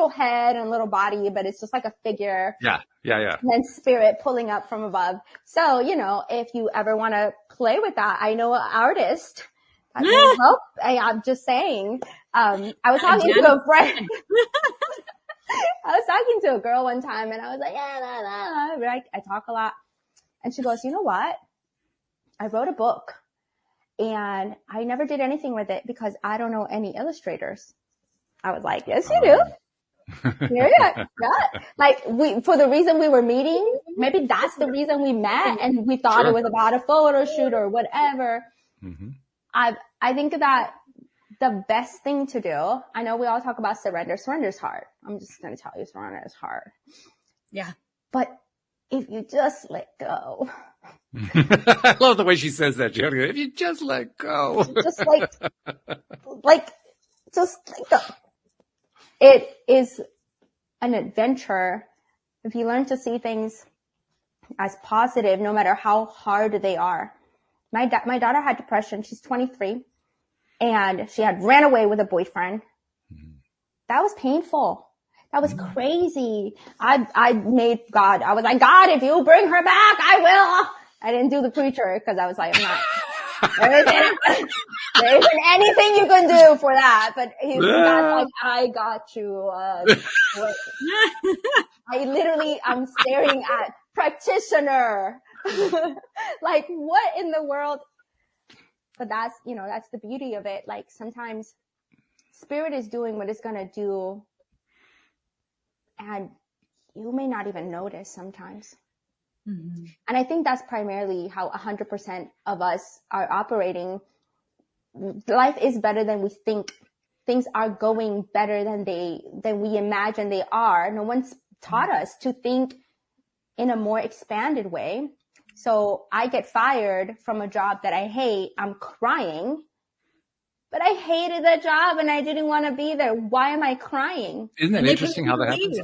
head and a little body, but it's just like a figure. Yeah. And then spirit pulling up from above. So, if you ever want to play with that, I know an artist that will help. I'm just saying. I was talking to a friend. I was talking to a girl one time and I was like, I talk a lot. And she goes, you know what? I wrote a book and I never did anything with it because I don't know any illustrators. I was like, yes, you do. Yeah. Like for the reason we were meeting, maybe that's the reason we met and we thought it was about a photo shoot or whatever. Mm-hmm. I think that the best thing to do, I know we all talk about surrender. Surrender's hard. I'm just going to tell you, surrender is hard. Yeah. But if you just let go. I love the way she says that, Jody. If you just let go. Just just let go. It is an adventure. If you learn to see things as positive, no matter how hard they are. My daughter had depression. She's 23. And she had ran away with a boyfriend. That was painful. That was crazy. I made God. I was like, God, if you bring her back, I will. I didn't do the preacher because I was like, I'm not. There isn't anything you can do for that. But God's like, I got you. I'm staring at practitioner. Like, what in the world? But that's the beauty of it. Like sometimes spirit is doing what it's going to do and you may not even notice sometimes. Mm-hmm. And I think that's primarily how 100% of us are operating. Life is better than we think. Things are going better than we imagine they are. No one's taught us to think in a more expanded way. So I get fired from a job that I hate. I'm crying, but I hated that job and I didn't want to be there. Why am I crying? Isn't that interesting how that happens?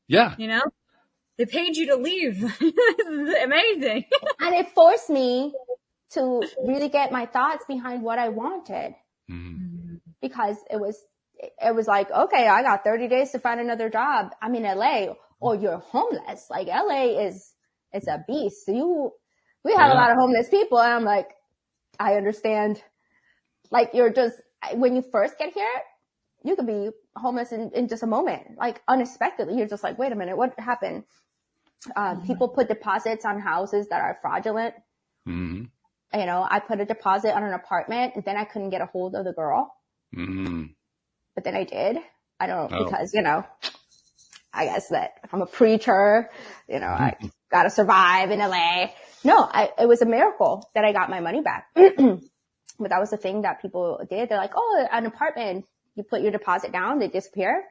Yeah. They paid you to leave. This is amazing. And it forced me to really get my thoughts behind what I wanted. Mm-hmm. Because it was like, okay, I got 30 days to find another job. I'm in LA or you're homeless. Like LA it's a beast. So we have a lot of homeless people. And I'm like, I understand. Like when you first get here, you could be homeless in just a moment, like unexpectedly. You're just like, wait a minute, what happened? People put deposits on houses that are fraudulent. Mm-hmm. I put a deposit on an apartment and then I couldn't get a hold of the girl. Mm-hmm. But then I did. I don't know, because, I guess that I'm a preacher, I gotta survive in LA. No, it was a miracle that I got my money back. But that was the thing that people did. They're like, oh, an apartment, you put your deposit down, they disappear.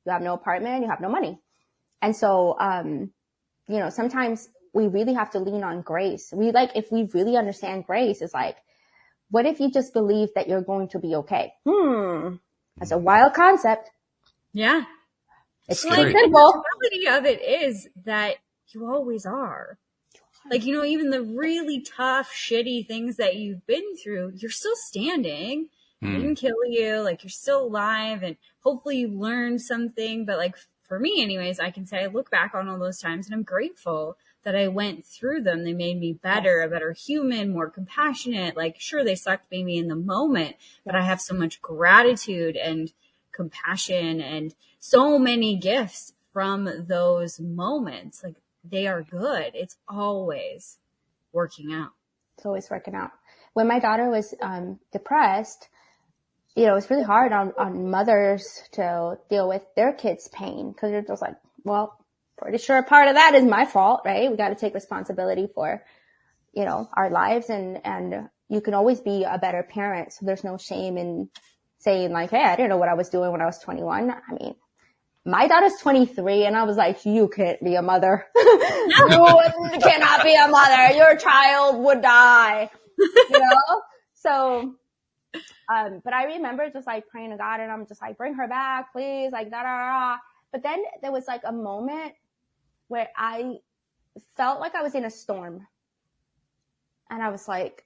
You have no apartment, you have no money. And so, sometimes we really have to lean on grace. If we really understand grace, it's like, what if you just believe that you're going to be okay? That's a wild concept. Yeah. It's like, simple. The reality of it is that you always are. Like, you know, even the really tough, shitty things that you've been through, you're still standing. It didn't kill you. Like, you're still alive, and hopefully you learned something. But like, for me anyways, I can say I look back on all those times and I'm grateful that I went through them. They made me better, a better human, more compassionate. Like, sure, they sucked maybe in the moment, but I have so much gratitude and compassion and so many gifts from those moments. Like, they are good. It's always working out. It's always working out. When my daughter was depressed, you know, it's really hard on mothers to deal with their kids' pain, because they're just like, well, pretty sure part of that is my fault, right? We got to take responsibility for, you know, our lives, and you can always be a better parent. So there's no shame in saying like, hey, I didn't know what I was doing when I was 21. I mean, my daughter's 23 and I was like, you can't be a mother. You cannot be a mother. Your child would die, you know? So, but I remember just like praying to God, and I'm just like, bring her back, please, like, da, da, da. But then there was like a moment where I felt like I was in a storm. And I was like,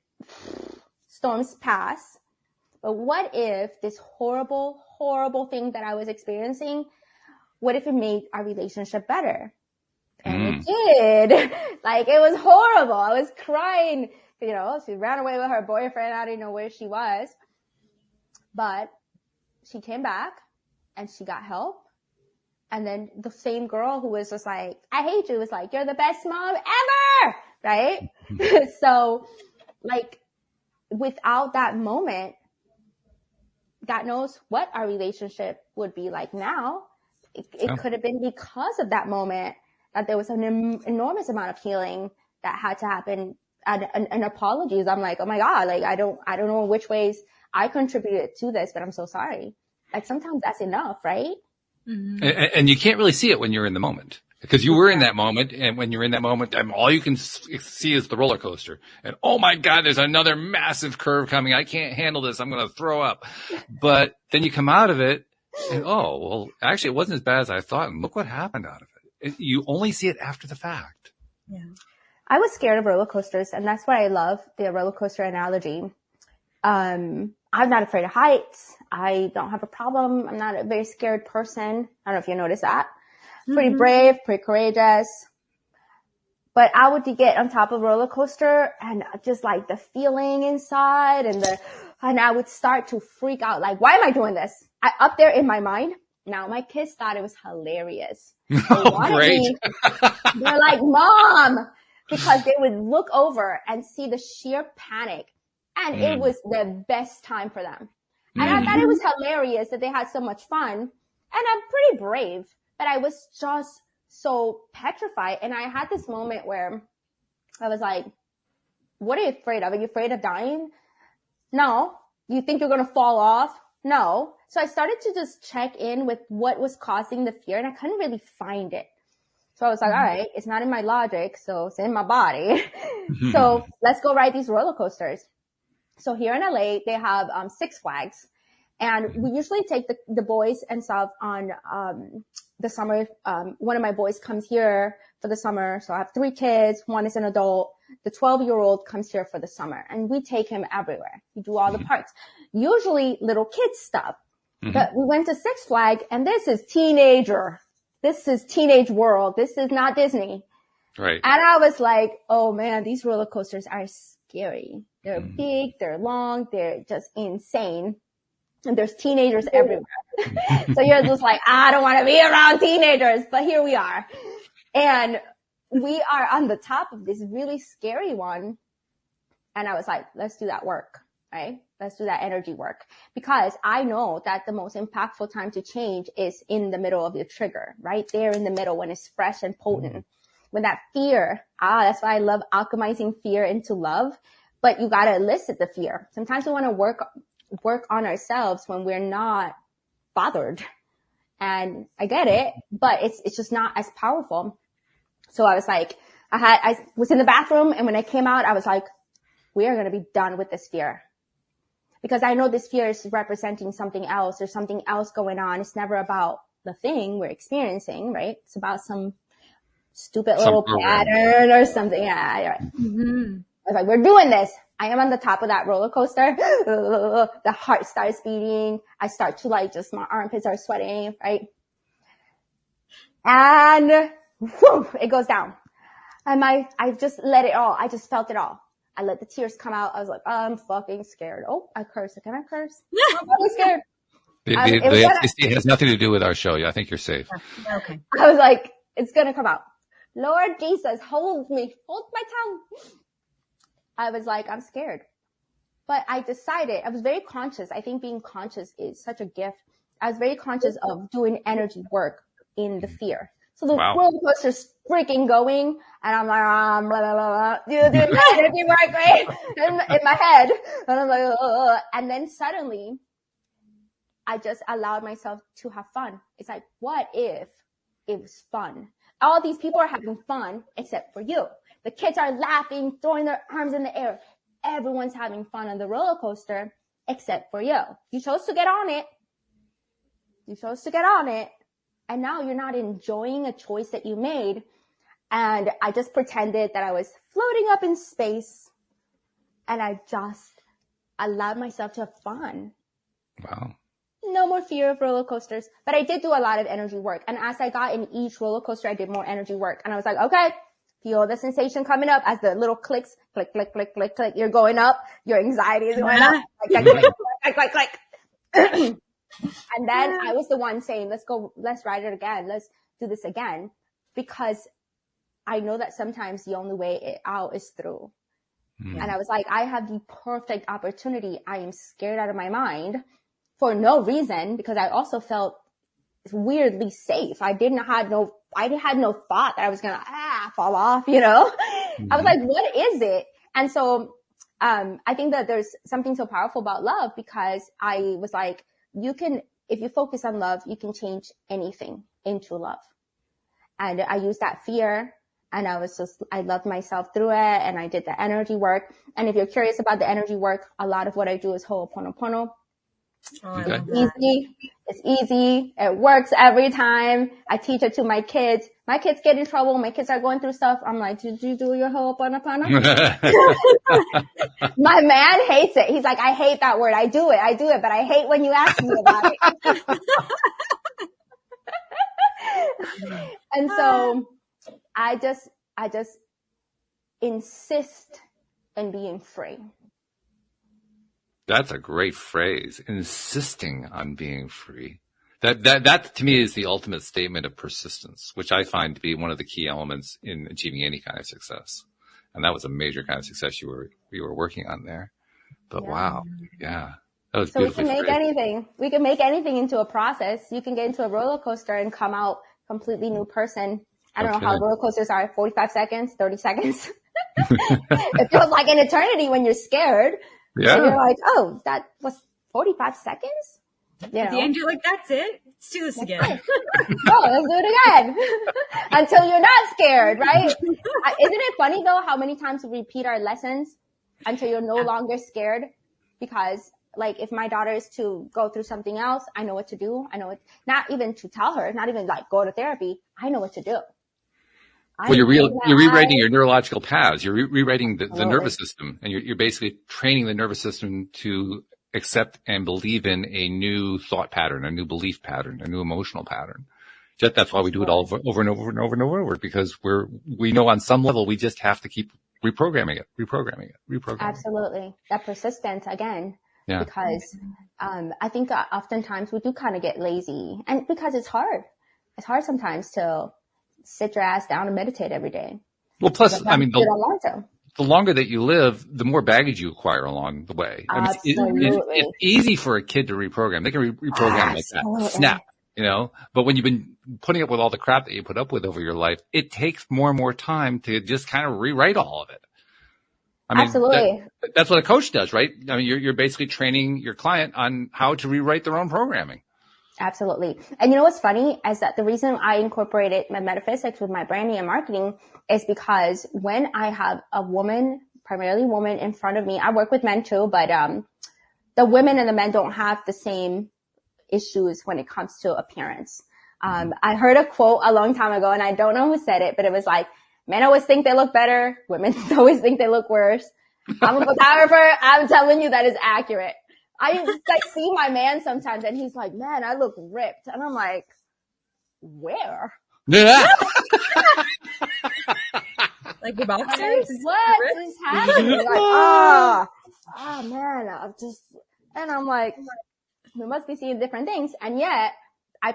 storms pass. But what if this horrible, horrible thing that I was experiencing, what if it made our relationship better? And it did. Like, it was horrible. I was crying. You know, she ran away with her boyfriend. I didn't know where she was. But she came back and she got help. And then the same girl who was just like, I hate you, was like, you're the best mom ever. Right? So, like, without that moment, God knows what our relationship would be like now. It could have been because of that moment that there was an enormous amount of healing that had to happen, and apologies. I'm like, oh my God, like, I don't know which ways I contributed to this, but I'm so sorry. Like, sometimes that's enough, right? Mm-hmm. And you can't really see it when you're in the moment, because you were in that moment. And when you're in that moment, all you can see is the roller coaster. And oh my God, there's another massive curve coming. I can't handle this. I'm going to throw up. But then you come out of it and, oh, well, actually it wasn't as bad as I thought. And look what happened out of it. You only see it after the fact. Yeah. I was scared of roller coasters, and that's why I love the roller coaster analogy. I'm not afraid of heights. I don't have a problem. I'm not a very scared person. I don't know if you noticed that. Pretty brave, pretty courageous. But I would get on top of a roller coaster and just like the feeling inside, and I would start to freak out. Like, why am I doing this? Up there in my mind. Now my kids thought it was hilarious. Oh, great. They're like, Mom, because they would look over and see the sheer panic. And it was the best time for them. And I thought it was hilarious that they had so much fun. And I'm pretty brave, but I was just so petrified. And I had this moment where I was like, what are you afraid of? Are you afraid of dying? No. You think you're going to fall off? No. So I started to just check in with what was causing the fear, and I couldn't really find it. So I was like, all right, it's not in my logic, so it's in my body. So let's go ride these roller coasters. So here in LA, they have Six Flags, and we usually take the boys and stuff on the summer. One of my boys comes here for the summer, so I have 3 kids. One is an adult. The 12-year-old comes here for the summer, and we take him everywhere. We do all the parks, usually little kids stuff. But we went to Six Flags, and this is teenager. This is teenage world. This is not Disney. Right. And I was like, oh man, these roller coasters are scary. They're big, they're long, they're just insane. And there's teenagers everywhere. So you're just like, I don't want to be around teenagers, but here we are. And we are on the top of this really scary one. And I was like, let's do that work, right? Let's do that energy work, because I know that the most impactful time to change is in the middle of the trigger, right there in the middle, when it's fresh and potent. When that fear, that's why I love alchemizing fear into love. But you got to elicit the fear. Sometimes we want to work on ourselves when we're not bothered. And I get it, but it's just not as powerful. So I was like, I was in the bathroom, and when I came out, I was like, we are going to be done with this fear. Because I know this fear is representing something else. There's something else going on. It's never about the thing we're experiencing, right? It's about some stupid little pattern or something. Yeah, you're right. I was like, we're doing this. I am on the top of that roller coaster. The heart starts beating. I start to like, just my armpits are sweating, right? And whew, it goes down. And I just let it all. I just felt it all. I let the tears come out. I was like, I'm fucking scared. Oh, I cursed. Can I curse? I'm fucking scared. The FCC has nothing to do with our show. I think you're safe. Okay. I was like, it's going to come out. Lord Jesus, hold me. Hold my tongue. I was like, I'm scared. But I decided, I was very conscious. I think being conscious is such a gift. I was very conscious of doing energy work in the fear. So the roller coaster's freaking going, and I'm like, blah, blah, blah, doing my energy work, right? In my head. And I'm like, and then suddenly, I just allowed myself to have fun. It's like, what if it was fun? All these people are having fun except for you. The kids are laughing, throwing their arms in the air. Everyone's having fun on the roller coaster except for you. You chose to get on it. You chose to get on it. And now you're not enjoying a choice that you made. And I just pretended that I was floating up in space. And I just allowed myself to have fun. Wow. No more fear of roller coasters. But I did do a lot of energy work. And as I got in each roller coaster, I did more energy work. And I was like, okay, feel the sensation coming up as the little clicks, click, click, click, click, click. You're going up. Your anxiety is going up. Click, click, click, click, click, click. And then I was the one saying, let's ride it again. Let's do this again. Because I know that sometimes the only way out is through. And I was like, I have the perfect opportunity. I am scared out of my mind for no reason, because I also felt weirdly safe. I had no thought that I was going to fall off, you know? I was like, what is it? And so, I think that there's something so powerful about love, because I was like, if you focus on love, you can change anything into love. And I used that fear, and I loved myself through it, and I did the energy work. And if you're curious about the energy work, a lot of what I do is Ho'oponopono. Okay. It's easy. It works every time. I teach it to my kids. My kids get in trouble. My kids are going through stuff. I'm like, did you do your Ho'oponopono? My man hates it. He's like, I hate that word. I do it, but I hate when you ask me about it. And so I just insist on being free. That's a great phrase. Insisting on being free. That to me is the ultimate statement of persistence, which I find to be one of the key elements in achieving any kind of success. And that was a major kind of success you were working on there. But wow. Yeah. That was beautifully we can make anything. We can make anything into a process. You can get into a roller coaster and come out completely new person. I don't know how roller coasters are. 45 seconds, 30 seconds. It feels like an eternity when you're scared. Yeah. And you're like, oh, that was 45 seconds? You know? At the end, you're like, that's it. Let's do this again. Let's do it again. Until you're not scared, right? Isn't it funny, though, how many times we repeat our lessons until you're no longer scared? Because, like, if my daughter is to go through something else, I know what to do. Not even to tell her, not even, like, go to therapy. I know what to do. Well, you're rewriting your neurological paths. You're rewriting the nervous system, and you're basically training the nervous system to accept and believe in a new thought pattern, a new belief pattern, a new emotional pattern. That's why we do it all over and over and over and over, because we know on some level we just have to keep reprogramming it. Absolutely. That persistence again. Yeah. Because I think oftentimes we do kind of get lazy, and because it's hard. It's hard sometimes to sit your ass down and meditate every day. Well, plus, I mean, the longer that you live, the more baggage you acquire along the way. I mean, it's easy for a kid to reprogram. They can reprogram like that. Snap, you know? But when you've been putting up with all the crap that you put up with over your life, it takes more and more time to just kind of rewrite all of it. I mean, absolutely. That's what a coach does, right? I mean, you're basically training your client on how to rewrite their own programming. Absolutely. And you know what's funny is that the reason I incorporated my metaphysics with my branding and marketing is because when I have a woman, primarily woman in front of me, I work with men too, but the women and the men don't have the same issues when it comes to appearance. I heard a quote a long time ago, and I don't know who said it, but it was like, men always think they look better. Women always think they look worse. I'm a photographer. I'm telling you that is accurate. I like see my man sometimes and he's like, man, I look ripped. And I'm like, where? Yeah. Like your boxers? What is happening? Like, oh man, and I'm like, we must be seeing different things. And yet I'm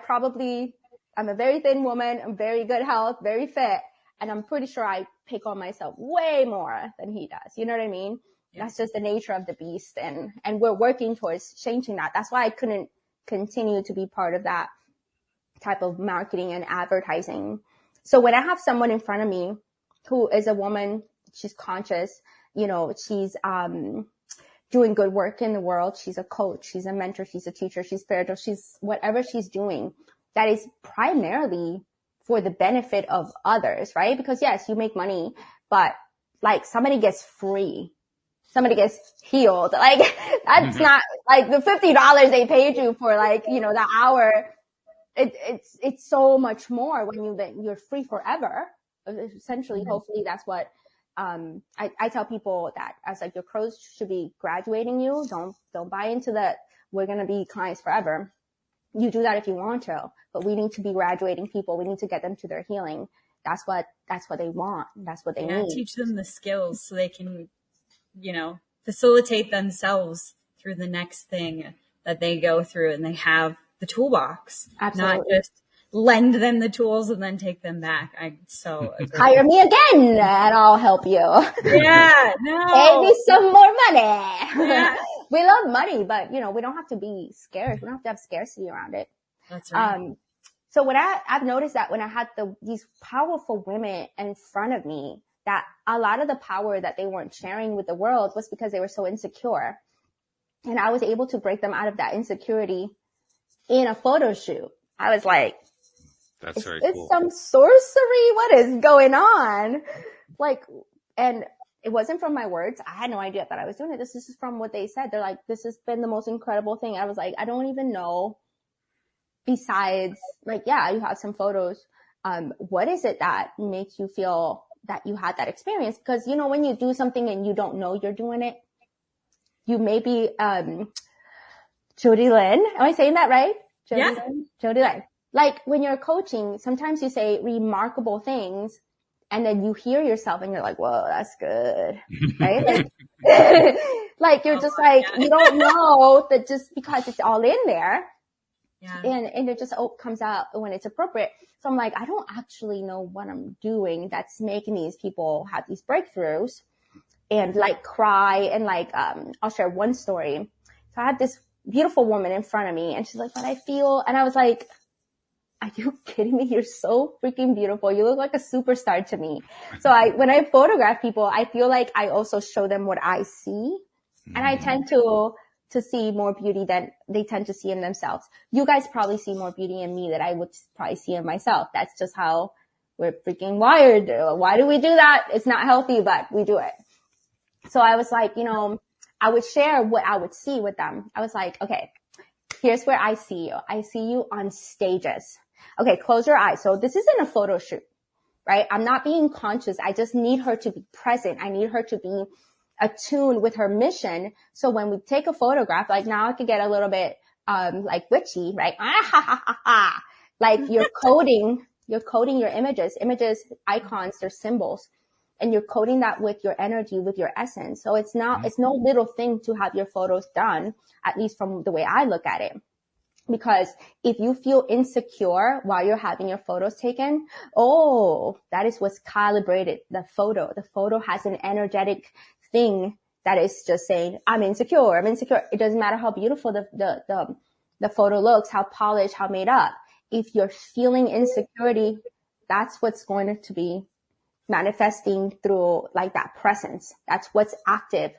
a very thin woman. I'm very good health, very fit. And I'm pretty sure I pick on myself way more than he does. You know what I mean? Yeah. That's just the nature of the beast. And we're working towards changing that. That's why I couldn't continue to be part of that type of marketing and advertising. So when I have someone in front of me who is a woman, she's conscious, she's, doing good work in the world. She's a coach. She's a mentor. She's a teacher. She's spiritual. She's whatever she's doing that is primarily for the benefit of others, right? Because yes, you make money, but like somebody gets free. Somebody gets healed. Like that's not like the $50 they paid you for like, the hour. It's so much more when you're free forever. Essentially, hopefully that's what, I tell people that as like your crows should be graduating you. Don't buy into that. We're going to be clients forever. You do that if you want to, but we need to be graduating people. We need to get them to their healing. That's what they want. That's what they need. Teach them the skills so they can, facilitate themselves through the next thing that they go through, and they have the toolbox. Absolutely. Not just lend them the tools and then take them back. I so agree. Hire me again and I'll help you. Yeah, no. Pay me some more money. Yeah. We love money, but we don't have to be scarce. We don't have to have scarcity around it. That's right. So when I've noticed that when I had these powerful women in front of me, that a lot of the power that they weren't sharing with the world was because they were so insecure. And I was able to break them out of that insecurity in a photo shoot. I was like, that's very cool. It's some sorcery. What is going on? And it wasn't from my words. I had no idea that I was doing it. This is from what they said. They're like, this has been the most incredible thing. I was like, I don't even know. Besides, you have some photos. What is it that makes you feel that you had that experience? Because, when you do something and you don't know you're doing it, you may be, Jody Lynn. Am I saying that right? Jody Lynn. Like when you're coaching, sometimes you say remarkable things and then you hear yourself and you're like, whoa, that's good. Right? Like you're just like, you don't know that just because it's all in there. Yeah. And it just comes out when it's appropriate. So I'm like, I don't actually know what I'm doing that's making these people have these breakthroughs and cry. And I'll share one story. So I had this beautiful woman in front of me and she's like, but I feel, and I was like, are you kidding me? You're so freaking beautiful. You look like a superstar to me. So when I photograph people, I feel like I also show them what I see. And I tend to see more beauty than they tend to see in themselves. You guys probably see more beauty in me that I would probably see in myself. That's just how we're freaking wired. Why do we do that? It's not healthy, but we do it. So I was like, I would share what I would see with them. I was like, okay, here's where I see you. I see you on stages. Okay, close your eyes. So this isn't a photo shoot, right? I'm not being conscious. I just need her to be present. I need her to be attuned with her mission. So when we take a photograph, now I could get a little bit, witchy, right? Like you're coding your images, icons, they're symbols, and you're coding that with your energy, with your essence. So it's no little thing to have your photos done, at least from the way I look at it. Because if you feel insecure while you're having your photos taken, that is what's calibrated the photo. The photo has an energetic thing that is just saying, I'm insecure. It doesn't matter how beautiful the photo looks, how polished, how made up. If you're feeling insecurity, that's what's going to be manifesting through that presence. That's what's active.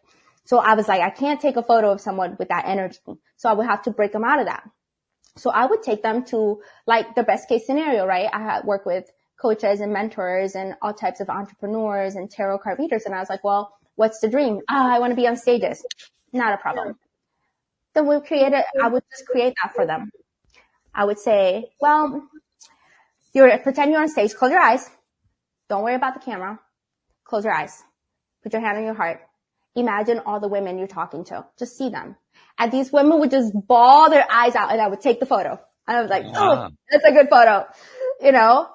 So I was like, I can't take a photo of someone with that energy. So I would have to break them out of that. So I would take them to the best case scenario, right? I work with coaches and mentors and all types of entrepreneurs and tarot card readers. And I was like, well, what's the dream? I want to be on stages. Not a problem. Then I would just create that for them. I would say, well, pretend you're on stage. Close your eyes. Don't worry about the camera. Close your eyes. Put your hand on your heart. Imagine all the women you're talking to. Just see them. And these women would just bawl their eyes out and I would take the photo. And I was like, oh, that's a good photo, you know?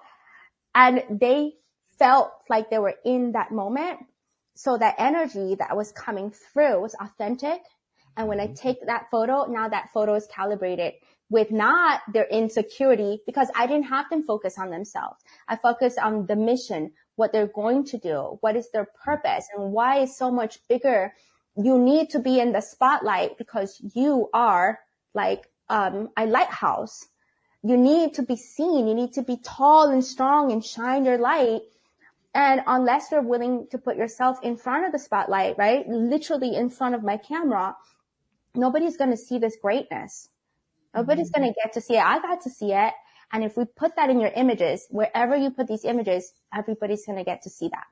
And they felt like they were in that moment. So that energy that was coming through was authentic. And when I take that photo, now that photo is calibrated with not their insecurity, because I didn't have them focus on themselves. I focused on the mission, what they're going to do, what is their purpose, and why is so much bigger. You need to be in the spotlight because you are like a lighthouse. You need to be seen. You need to be tall and strong and shine your light. And unless you're willing to put yourself in front of the spotlight, right? Literally in front of my camera, nobody's going to see this greatness. Nobody's going to get to see it. I got to see it. And if we put that in your images, wherever you put these images, everybody's going to get to see that.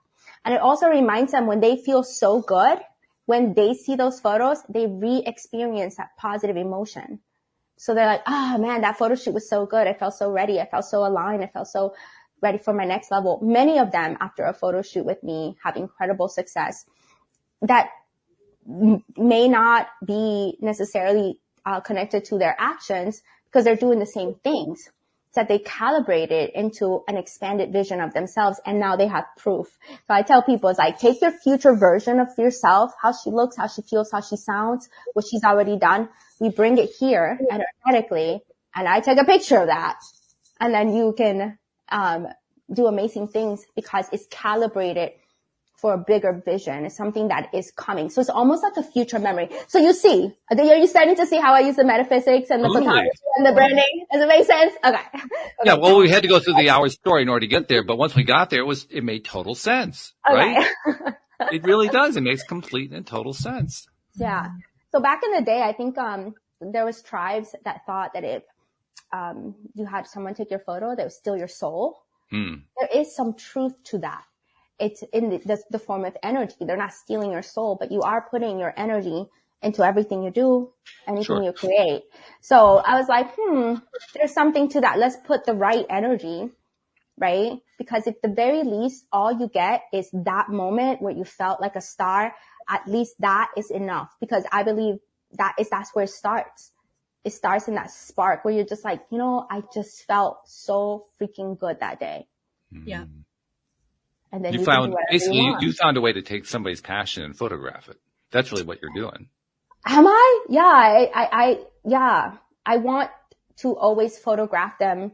And it also reminds them when they feel so good, when they see those photos, they re-experience that positive emotion. So they're like, oh man, that photo shoot was so good. I felt so ready. I felt so aligned. I felt so ready for my next level. Many of them, after a photo shoot with me, have incredible success that may not be necessarily connected to their actions because they're doing the same things. That they calibrated into an expanded vision of themselves, and now they have proof. So I tell people, it's like, take your future version of yourself, how she looks, how she feels, how she sounds, what she's already done. We bring it here energetically, and I take a picture of that. And then you can do amazing things because it's calibrated for a bigger vision. It's something that is coming. So it's almost like a future memory. So you see, are you starting to see how I use the metaphysics and the photography and the branding? Does it make sense? Okay. Yeah, well, we had to go through the hour story in order to get there, but once we got there, it made total sense, right? It really does. It makes complete and total sense. Yeah. So back in the day, I think there was tribes that thought that if you had someone take your photo, they would steal your soul. There is some truth to that. It's in the form of energy. They're not stealing your soul, but you are putting your energy into everything you do, anything you create. So I was like, there's something to that. Let's put the right energy, right? Because at the very least, all you get is that moment where you felt like a star. At least that is enough, because I believe that's where it starts. It starts in that spark where you're just like, I just felt so freaking good that day. Yeah. And then you found a way to take somebody's passion and photograph it. That's really what you're doing. Am I? Yeah. I want to always photograph them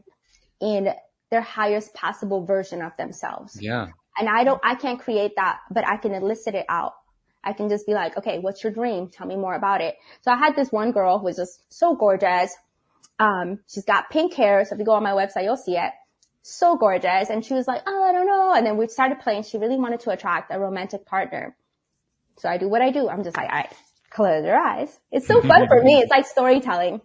in their highest possible version of themselves. Yeah. And I can't create that, but I can elicit it out. I can just be like, okay, what's your dream? Tell me more about it. So I had this one girl who was just so gorgeous. She's got pink hair. So if you go on my website, you'll see it. So gorgeous. And she was like, oh, I don't know. And then we started playing. She really wanted to attract a romantic partner. So I do what I do. I'm just like, all right, close your eyes. It's so fun for me. It's like storytelling.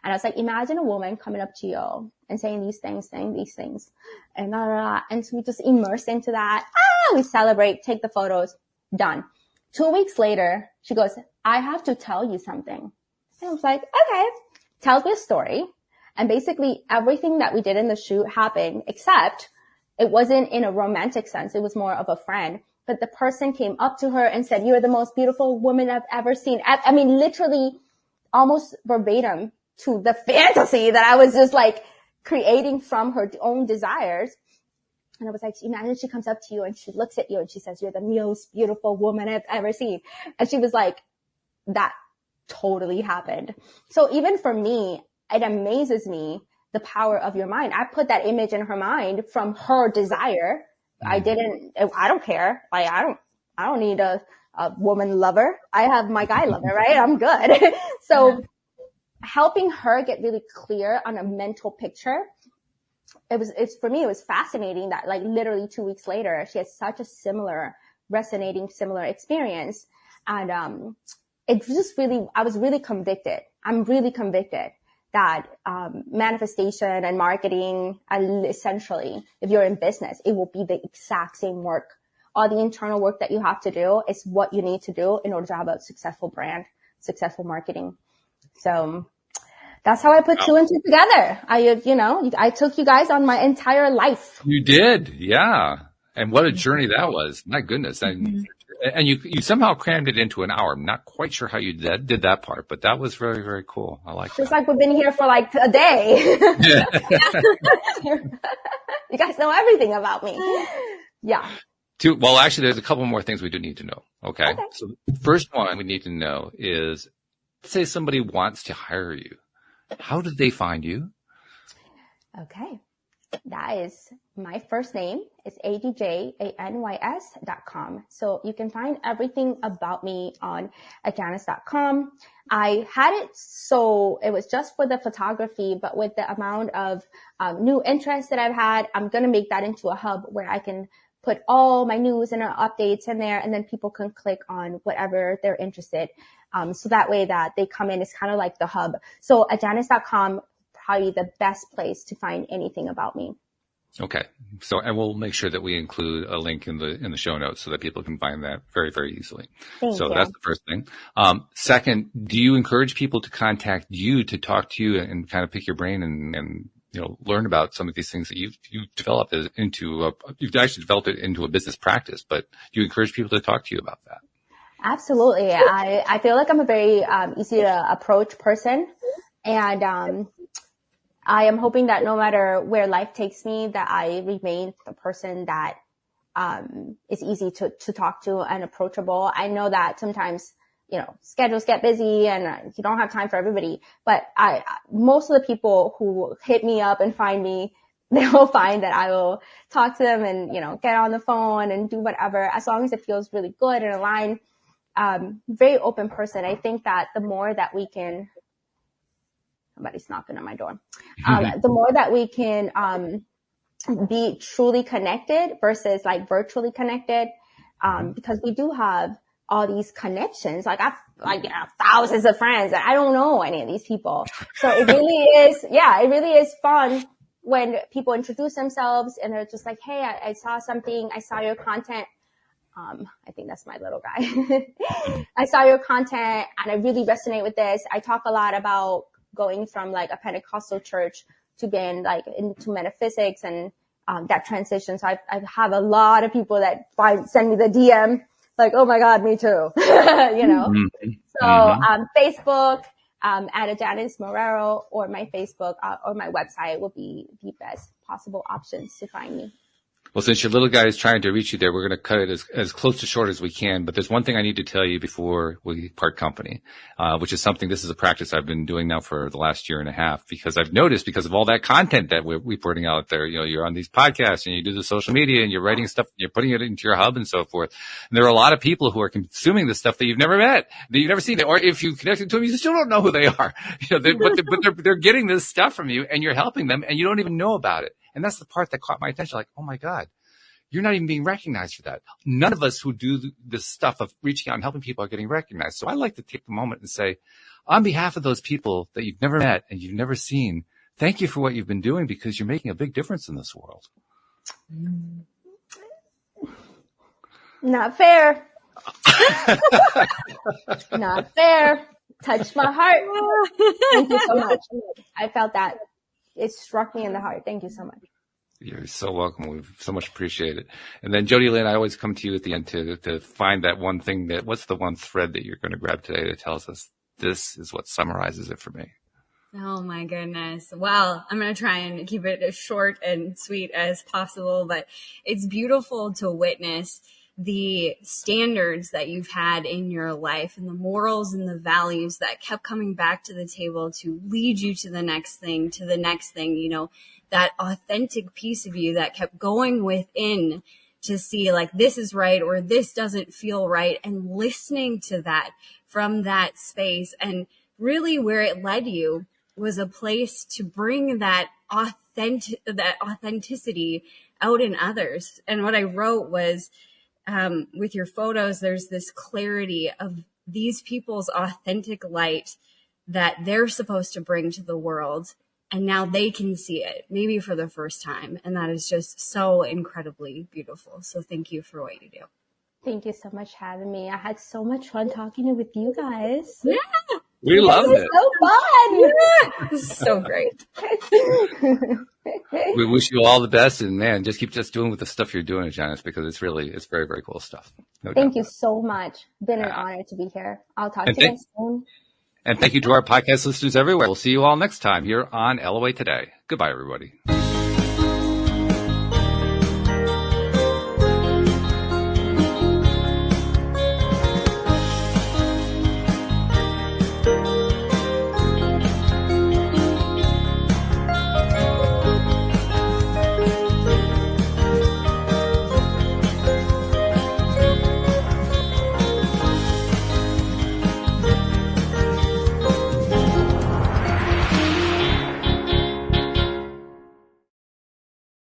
And I was like, imagine a woman coming up to you and saying these things, and blah, blah, blah. And so we just immerse into that. We celebrate, take the photos, done. 2 weeks later, she goes, I have to tell you something. And I was like, okay. Tells me a story. And basically everything that we did in the shoot happened, except it wasn't in a romantic sense. It was more of a friend. But the person came up to her and said, you're the most beautiful woman I've ever seen. I mean, literally almost verbatim to the fantasy that I was just like creating from her own desires. And I was like, imagine she comes up to you and she looks at you and she says, you're the most beautiful woman I've ever seen. And she was like, that totally happened. So even for me, it amazes me the power of your mind. I put that image in her mind from her desire. I don't care. I don't need a woman lover. I have my guy lover, right? I'm good. So helping her get really clear on a mental picture. For me, it was fascinating that like literally 2 weeks later, she has such a similar experience. And, it just really, I was really convicted. I'm really convicted that manifestation and marketing, and essentially, if you're in business, it will be the exact same work. All the internal work that you have to do is what you need to do in order to have a successful brand, successful marketing. So that's how I put two and two together. I took you guys on my entire life. You did. Yeah. And what a journey that was. My goodness. And you somehow crammed it into an hour. I'm not quite sure how you did that part, but that was very, very cool. I like Just like we've been here for like a day. Yeah. You guys know everything about me. Yeah. Well, actually, there's a couple more things we do need to know. Okay. So the first one we need to know is, let's say somebody wants to hire you. How do they find you? Okay. That is my first name. It's adjanys.com. So you can find everything about me on Adjanys.com. I had it so it was just for the photography, but with the amount of new interest that I've had, I'm going to make that into a hub where I can put all my news and updates in there, and then people can click on whatever they're interested. So that way that they come in, it's kind of like the hub. So Adjanys.com, probably the best place to find anything about me. Okay. So, and we'll make sure that we include a link in the show notes so that people can find that very, very easily. Thank you. That's the first thing. Second, do you encourage people to contact you to talk to you and kind of pick your brain and learn about some of these things that you've developed you've actually developed it into a business practice, but do you encourage people to talk to you about that? Absolutely. I feel like I'm a very easy to approach person, and I am hoping that no matter where life takes me, that I remain the person that is easy to talk to and approachable. I know that sometimes schedules get busy and you don't have time for everybody, but most of the people who hit me up and find me, they will find that I will talk to them and, get on the phone and do whatever, as long as it feels really good and aligned. Very open person. I think that the more that we can, somebody's knocking on my door. The more that we can, be truly connected versus like virtually connected, because we do have all these connections. Like I have thousands of friends and I don't know any of these people. So it really is fun when people introduce themselves and they're just like, hey, I saw something. I saw your content. I think that's my little guy. I saw your content and I really resonate with this. I talk a lot about going from like a Pentecostal church to being like into metaphysics and that transition. So I have a lot of people that send me the DM like, oh my God, me too. So Facebook at Adjanys Marrero, or my Facebook or my website will be the best possible options to find me. Well, since your little guy is trying to reach you there, we're going to cut it as close to short as we can. But there's one thing I need to tell you before we part company, which is this is a practice I've been doing now for the last year and a half, because I've noticed, because of all that content that we're putting out there, you're on these podcasts and you do the social media and you're writing stuff, you're putting it into your hub and so forth. And there are a lot of people who are consuming this stuff that you've never met, that you've never seen, or if you connected to them, you still don't know who they are. But they're getting this stuff from you and you're helping them and you don't even know about it. And that's the part that caught my attention. Like, oh my God, you're not even being recognized for that. None of us who do this stuff of reaching out and helping people are getting recognized. So I like to take the moment and say, on behalf of those people that you've never met and you've never seen, thank you for what you've been doing, because you're making a big difference in this world. Not fair. Not fair. Touched my heart. Thank you so much. I felt that. It struck me in the heart. Thank you so much. You're so welcome. We so much appreciate it. And then Jody Lynn, I always come to you at the end to find that one thing what's the one thread that you're going to grab today that tells us this is what summarizes it for me. Oh my goodness. Well, I'm going to try and keep it as short and sweet as possible, but it's beautiful to witness the standards that you've had in your life and the morals and the values that kept coming back to the table to lead you to the next thing, that authentic piece of you that kept going within to see like, this is right or this doesn't feel right, and listening to that from that space. And really where it led you was a place to bring that authenticity out in others. And what I wrote was, with your photos, there's this clarity of these people's authentic light that they're supposed to bring to the world. And now they can see it, maybe for the first time. And that is just so incredibly beautiful. So thank you for what you do. Thank you so much for having me. I had so much fun talking with you guys. Yeah. We loved it. So fun. This is so great. We wish you all the best, and man, just keep doing with the stuff you're doing, Janice, because it's very, very cool stuff. No Thank doubt. you so much. Been an honor to be here. I'll talk to you guys soon. And thank you to our podcast listeners everywhere. We'll see you all next time here on LOA Today. Goodbye, everybody.